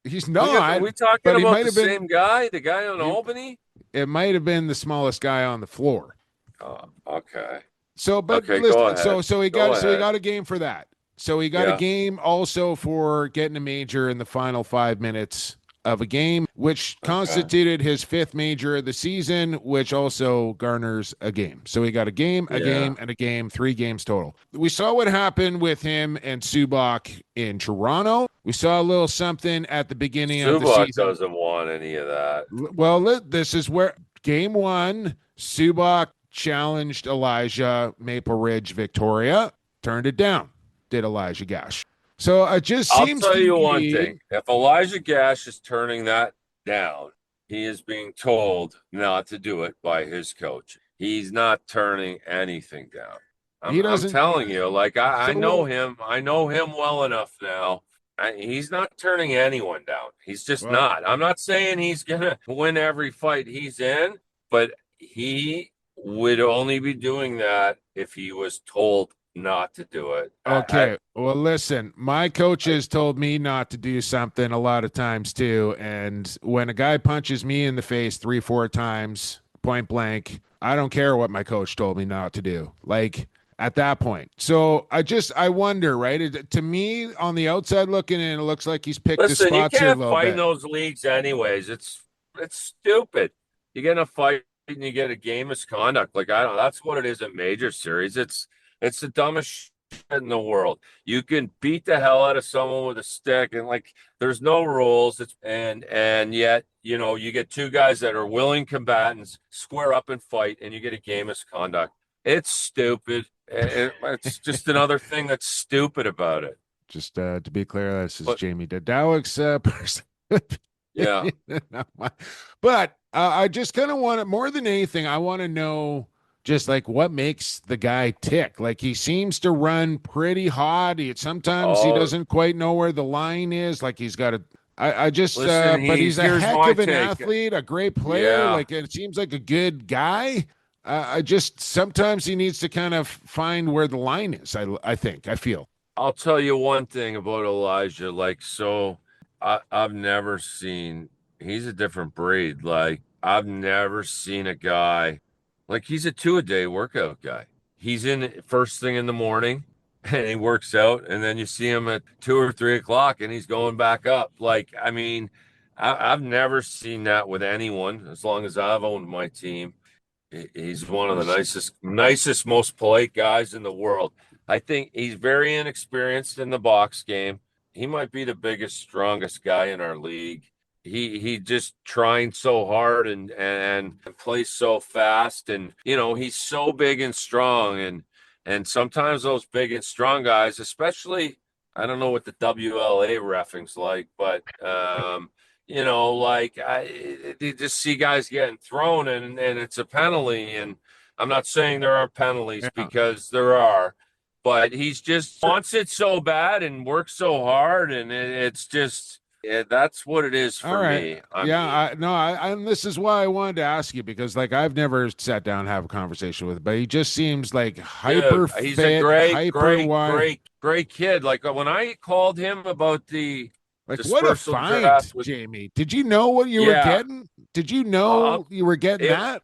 He's Are not, we talking but he about might the have been. same guy, the guy on Albany? It might have been the smallest guy on the floor. Oh, okay. So, but Okay, go listen, ahead. so he Go got ahead. a game for that. So he got a Yeah. game also for getting a major in the final 5 minutes of a game, which constituted his 5th major of the season, which also garners a game. So he got a game, a Yeah. game, and a game, 3 games total. We saw what happened with him and Subak in Toronto. We saw a little something at the beginning of the Subak season. doesn't want any of that. Well, this is where game 1, Subak challenged Elijah, Maple Ridge, Victoria, turned it down. Did Elijah Gash. So it just seems I'll tell to you me, one thing. If Elijah Gash is turning that down, he is being told not to do it by his coach. He's not turning anything down. I'm telling you, like I know him. I know him well enough now. He's not turning anyone down. He's just not. I'm not saying he's going to win every fight he's in, but he would only be doing that if he was told not to do it. Okay. Well, listen, my coaches told me not to do something a lot of times too. And when a guy punches me in the face 3-4 times, point blank, I don't care what my coach told me not to do. Like at that point. So I wonder, right? To me, on the outside looking in, it looks like he's picked his Listen, you spots here a can't little fight bit. in those leagues anyways. It's stupid. You get in a fight and you get a game misconduct. Like that's what it is in major series. It's the dumbest shit in the world. You can beat the hell out of someone with a stick and like there's no rules. And yet, you get 2 guys that are willing combatants square up and fight and you get a game misconduct. It's stupid. It's just another thing that's stupid about it. Just to be clear, this is Jamie Dawick's person. Yeah. But I just kind of want to, more than anything, I want to know just like what makes the guy tick. Like he seems to run pretty hot. Sometimes he doesn't quite know where the line is. Like he's got but he's a heck of an athlete, a great player. Yeah. Like it seems like a good guy. Sometimes he needs to kind of find where the line is. I feel. I'll tell you one thing about Elijah. Like, I've never seen, he's a different breed. Like, I've never seen a guy, like he's a 2-a-day workout guy. He's in first thing in the morning and he works out. And then you see him at 2 or 3 o'clock and he's going back up. Like, I mean, I've never seen that with anyone as long as I've owned my team. He's one of the nicest, most polite guys in the world. I think he's very inexperienced in the box game. He might be the biggest, strongest guy in our league. He just trying so hard and plays so fast. And, he's so big and strong. And sometimes those big and strong guys, especially, I don't know what the WLA reffing's like, but, you just see guys getting thrown and it's a penalty. And I'm not saying there aren't penalties because there are, but he's just wants it so bad and works so hard. And it's just, that's what it is for me. And this is why I wanted to ask you because like I've never sat down and have a conversation with him, but he just seems like hyper fit, he's a great kid. Like when I called him about the like what a find, Jamie. Did you know what you were getting? Did you know you were getting that?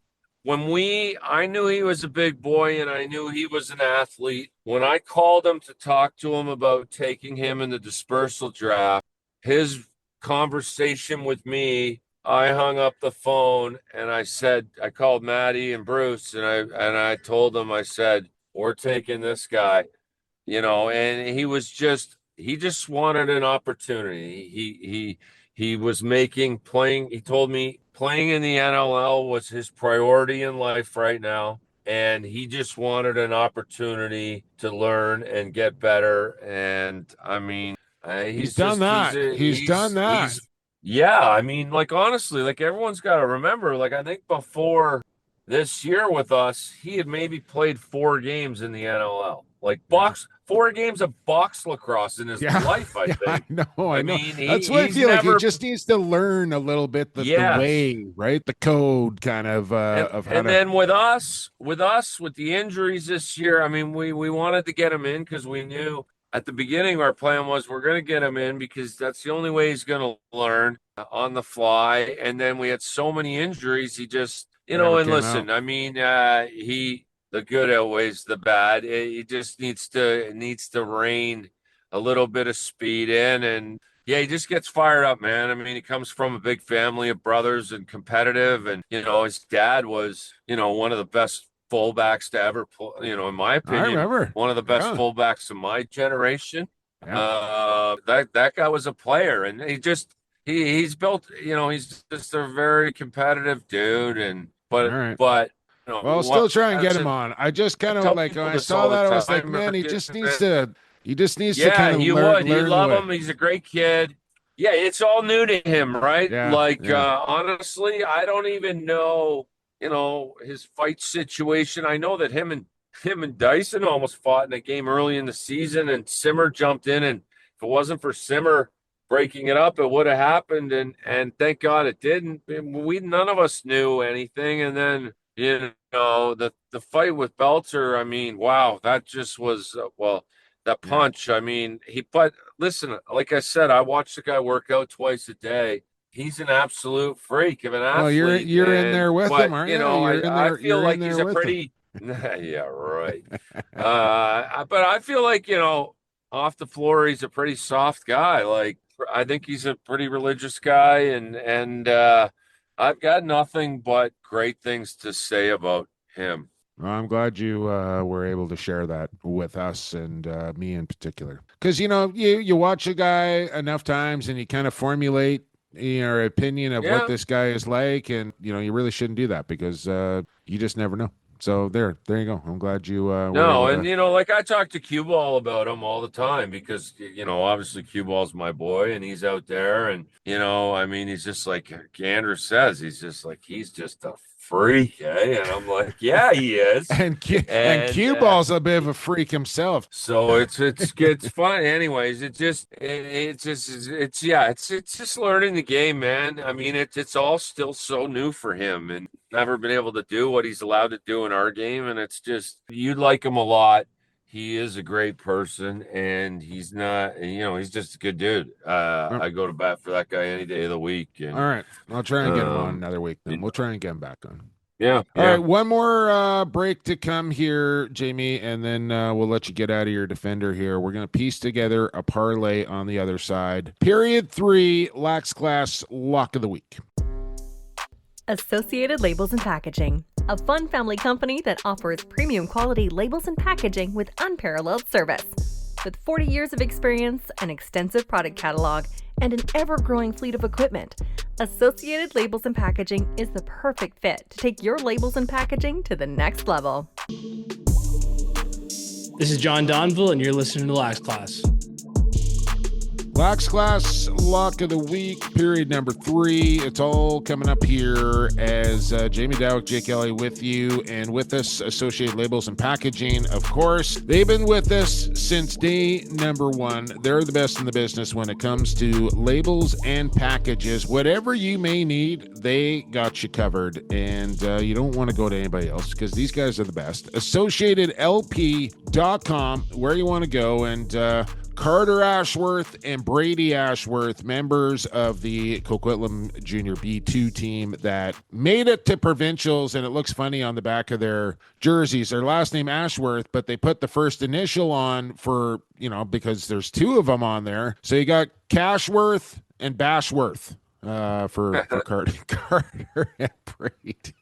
I knew he was a big boy and I knew he was an athlete. When I called him to talk to him about taking him in the dispersal draft, his conversation with me, I hung up the phone and I called Maddie and Bruce and I told them, I said, we're taking this guy, and he just wanted an opportunity. He was playing. He told me playing in the NLL was his priority in life right now. and he just wanted an opportunity to learn and get better. And I mean, He's done that. He's done that. Yeah, I mean, like honestly, like everyone's got to remember, like I think before this year with us, he had maybe played 4 games in the NLL, like 4 games of box lacrosse in his life. I think. I know. Mean, that's what I feel like. He just needs to learn a little bit the way, right? The code kind of of how. And then with the injuries this year, I mean, we wanted to get him in because we knew at the beginning our plan was we're going to get him in because that's the only way he's going to learn on the fly. And then we had so many injuries, he just, and listen, I mean, the good outweighs the bad. He just needs to rein a little bit of speed in, and he just gets fired up, man. I mean, he comes from a big family of brothers and competitive, and his dad was one of the best fullbacks to ever play, in my opinion. I remember one of the best fullbacks of my generation. That guy was a player, and he's built. He's just a very competitive dude, and but. Well, still try and get him on. I just kind of like when I saw that, I was like, man, he just needs to kind of learn. You love him. He's a great kid. Yeah, it's all new to him, right? Honestly, I don't even know, his fight situation. I know that him and Dyson almost fought in a game early in the season, and Simmer jumped in, and if it wasn't for Simmer breaking it up, it would have happened, and thank God it didn't. None of us knew anything, and then the fight with Belter, I mean, wow, that just was that punch. I mean, but listen, like I said, I watch the guy work out twice a day. He's an absolute freak of an athlete. Well, you're in there with him, aren't you? I feel like he's a pretty yeah, right. But I feel like, off the floor, he's a pretty soft guy. Like, I think he's a pretty religious guy, and I've got nothing but great things to say about him. Well, I'm glad you were able to share that with us and me in particular. Because, you watch a guy enough times and you kind of formulate your opinion of what this guy is like. And, you really shouldn't do that because you just never know. So there you go. I'm glad you like I talk to Cue Ball about him all the time because obviously Cue Ball's my boy and he's out there and I mean he's just like Andrew says, he's just a freak, eh? And I'm like, yeah, he is. and Cue Ball's a bit of a freak himself. So it's fun. Anyways, it's just learning the game, man. I mean, it's all still so new for him and never been able to do what he's allowed to do in our game. And it's just, you'd like him a lot. He is a great person and he's not, he's just a good dude. I go to bat for that guy any day of the week. And, all right. I'll try and get him on another week then. We'll try and get him back on. Yeah. All right. One more break to come here, Jamie, and then we'll let you get out of your defender here. We're going to piece together a parlay on the other side. Period 3, Lax Class Lock of the Week. Associated Labels and Packaging, a fun family company that offers premium quality labels and packaging with unparalleled service. With 40 years of experience, an extensive product catalog, and an ever-growing fleet of equipment, Associated Labels and Packaging is the perfect fit to take your labels and packaging to the next level. This is John Donville, and you're listening to Lax Class. Lax Class Lock of the Week, period number 3. It's all coming up here as Jamie Dawick, Jake Ellie with you, and with us, Associated Labels and Packaging, of course. They've been with us since day number 1. They're the best in the business when it comes to labels and packages. Whatever you may need, they got you covered, and you don't want to go to anybody else because these guys are the best. AssociatedLP.com, where you want to go, and Carter Ashworth and Brady Ashworth, members of the Coquitlam Junior B2 team that made it to provincials, and it looks funny on the back of their jerseys. Their last name Ashworth, but they put the first initial on for, because there's 2 of them on there. So you got Cashworth and Bashworth. for Carter and Brady.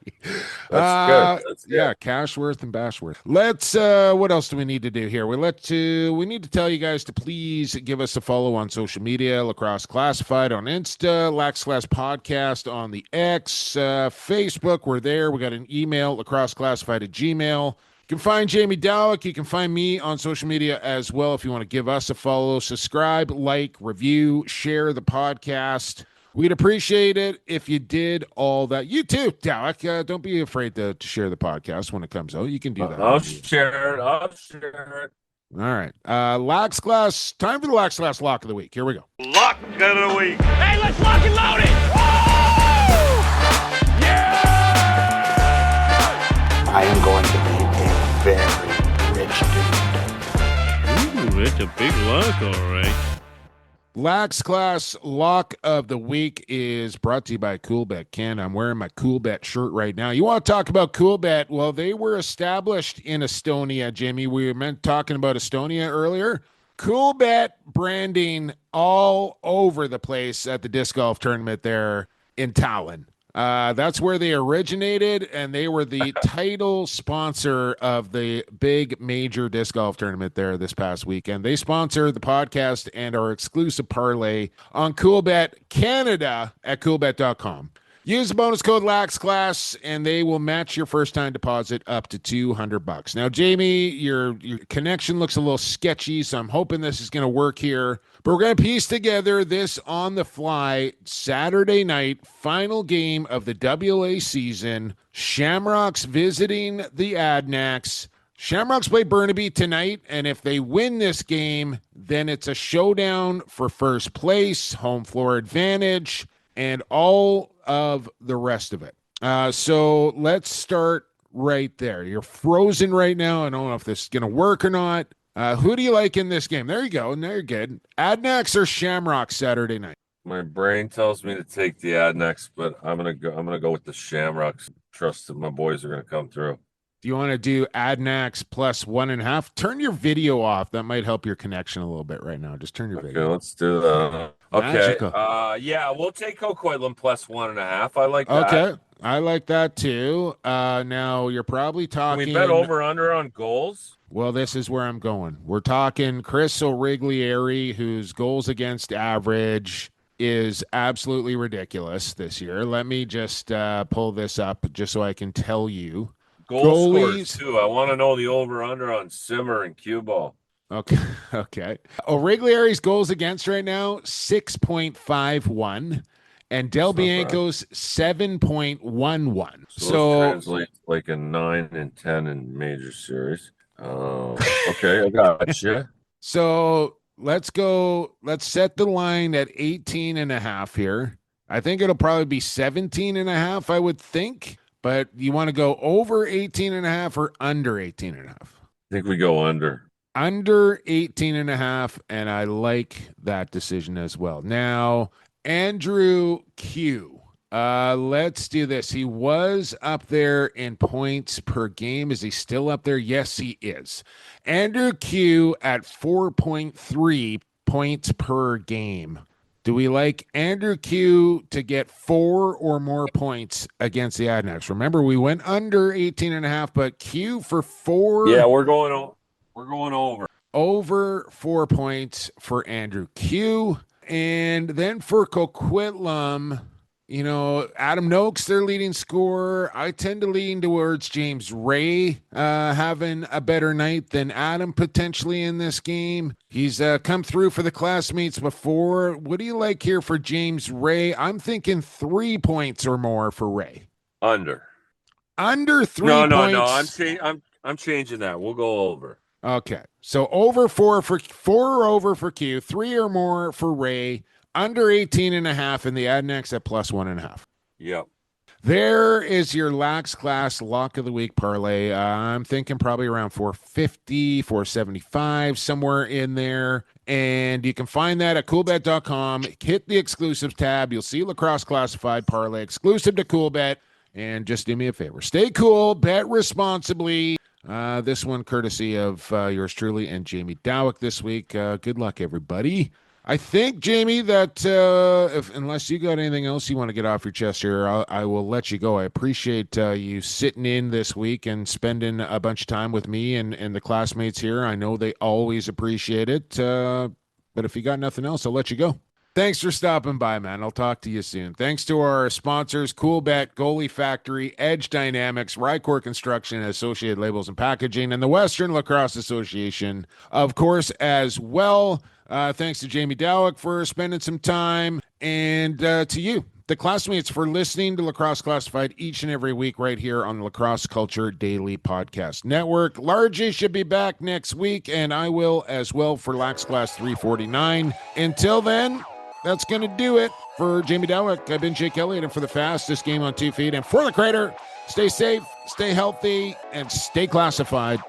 That's good. That's good. Yeah, Cashworth and Bashworth. Let's what else do we need to do here? We need to tell you guys to please give us a follow on social media. Lacrosse Classified on Insta, Lax Class Podcast on the X, Facebook, we're there. We got an email, lacrosseclassified@gmail.com. You can find Jamie Dawick. You can find me on social media as well if you want to give us a follow. Subscribe, like, review, share the podcast. We'd appreciate it if you did all that. You too, Dawick. Don't be afraid to share the podcast when it comes out. You can do that. I'll share it. All right. Lax Class. Time for the Lax Class Lock of the Week. Here we go. Lock of the week. Hey, let's lock and load it. Woo! Yeah! I am going to be a very rich dude. Ooh, it's a big lock, all right. Lax Class Lock of the Week is brought to you by Coolbet Canada. I'm wearing my Coolbet shirt right now. You want to talk about Coolbet? Well, they were established in Estonia, Jimmy. We were talking about Estonia earlier. Coolbet branding all over the place at the disc golf tournament there in Tallinn. That's where they originated, and they were the title sponsor of the big major disc golf tournament there this past weekend. They sponsor the podcast and our exclusive parlay on Coolbet Canada at coolbet.com. Use the bonus code LAXClass, and they will match your first-time deposit up to $200. Now, Jamie, your connection looks a little sketchy, so I'm hoping this is going to work here. But we're going to piece together this on the fly Saturday night, final game of the WA season. Shamrocks visiting the Adnax. Shamrocks play Burnaby tonight, and if they win this game, then it's a showdown for first place, home floor advantage, and all of the rest of it. So let's start right there. You're frozen right now. I don't know if this is going to work or not. Who do you like in this game? There you go. Now you're good. Adnax or Shamrock Saturday night? My brain tells me to take the Adnex, but I'm gonna go with the Shamrocks. Trust that my boys are gonna come through. Do you want to do Adnax plus 1.5? Turn your video off. That might help your connection a little bit right now. Just turn your video. Okay, let's do that. Okay. Magical. Yeah, we'll take Coquitlam plus 1.5. I like that. Okay. I like that too. Now you're probably talking. Can we bet over under on goals? Well, this is where I'm going. We're talking Chris O'Riglieri, whose goals against average is absolutely ridiculous this year. Let me just pull this up just so I can tell you. Goal scores too. I want to know the over/under on Simmer and cue ball. Okay. O'Riglieri's goals against right now 6.51, and Del Bianco's 7.11. So translates like a 9 and 10 in major series. Okay, I got you. So let's go. Let's set the line at 18.5 here. I think it'll probably be 17.5. I would think. But you want to go over 18.5 or under 18.5? I think we go under. Under 18.5, and I like that decision as well. Now, Andrew Q. Let's do this. He was up there in points per game. Is he still up there? Yes, he is. Andrew Q at 4.3 points per game. Do we like Andrew Q to get 4 or more points against the Adnax? Remember, we went under 18.5, but Q for 4. Yeah, we're going over. Over 4 points for Andrew Q. And then for Coquitlam, Adam Noakes, their leading scorer. I tend to lean towards James Ray having a better night than Adam potentially in this game. He's come through for the classmates before. What do you like here for James Ray? I'm thinking 3 points or more for Ray. Under 3 points. No. I'm changing that. We'll go over. Okay. So over 4 or over for Q, 3 or more for Ray. Under 18.5 in the Adnex at plus 1.5. Yep. There is your Lax Class Lock of the Week parlay. I'm thinking probably around 450, 475, somewhere in there. And you can find that at coolbet.com. Hit the exclusives tab. You'll see Lacrosse Classified parlay exclusive to Coolbet. And just do me a favor. Stay cool. Bet responsibly. This one courtesy of yours truly and Jamie Dawick this week. Good luck, everybody. I think, Jamie, that unless you got anything else you want to get off your chest here, I will let you go. I appreciate you sitting in this week and spending a bunch of time with me and the classmates here. I know they always appreciate it. But if you got nothing else, I'll let you go. Thanks for stopping by, man. I'll talk to you soon. Thanks to our sponsors, Cool Bet, Goalie Factory, Edge Dynamics, Rycor Construction, Associated Labels and Packaging, and the Western Lacrosse Association, of course, as well. Thanks to Jamie Dawick for spending some time, and to you, the classmates, for listening to Lacrosse Classified each and every week right here on the Lacrosse Culture Daily Podcast Network. Largy should be back next week, and I will as well for Lax Class 349. Until then, that's going to do it. For Jamie Dawick, I've been Jake Elliott, and for the fastest game on 2 feet, and for the Crater, stay safe, stay healthy, and stay classified.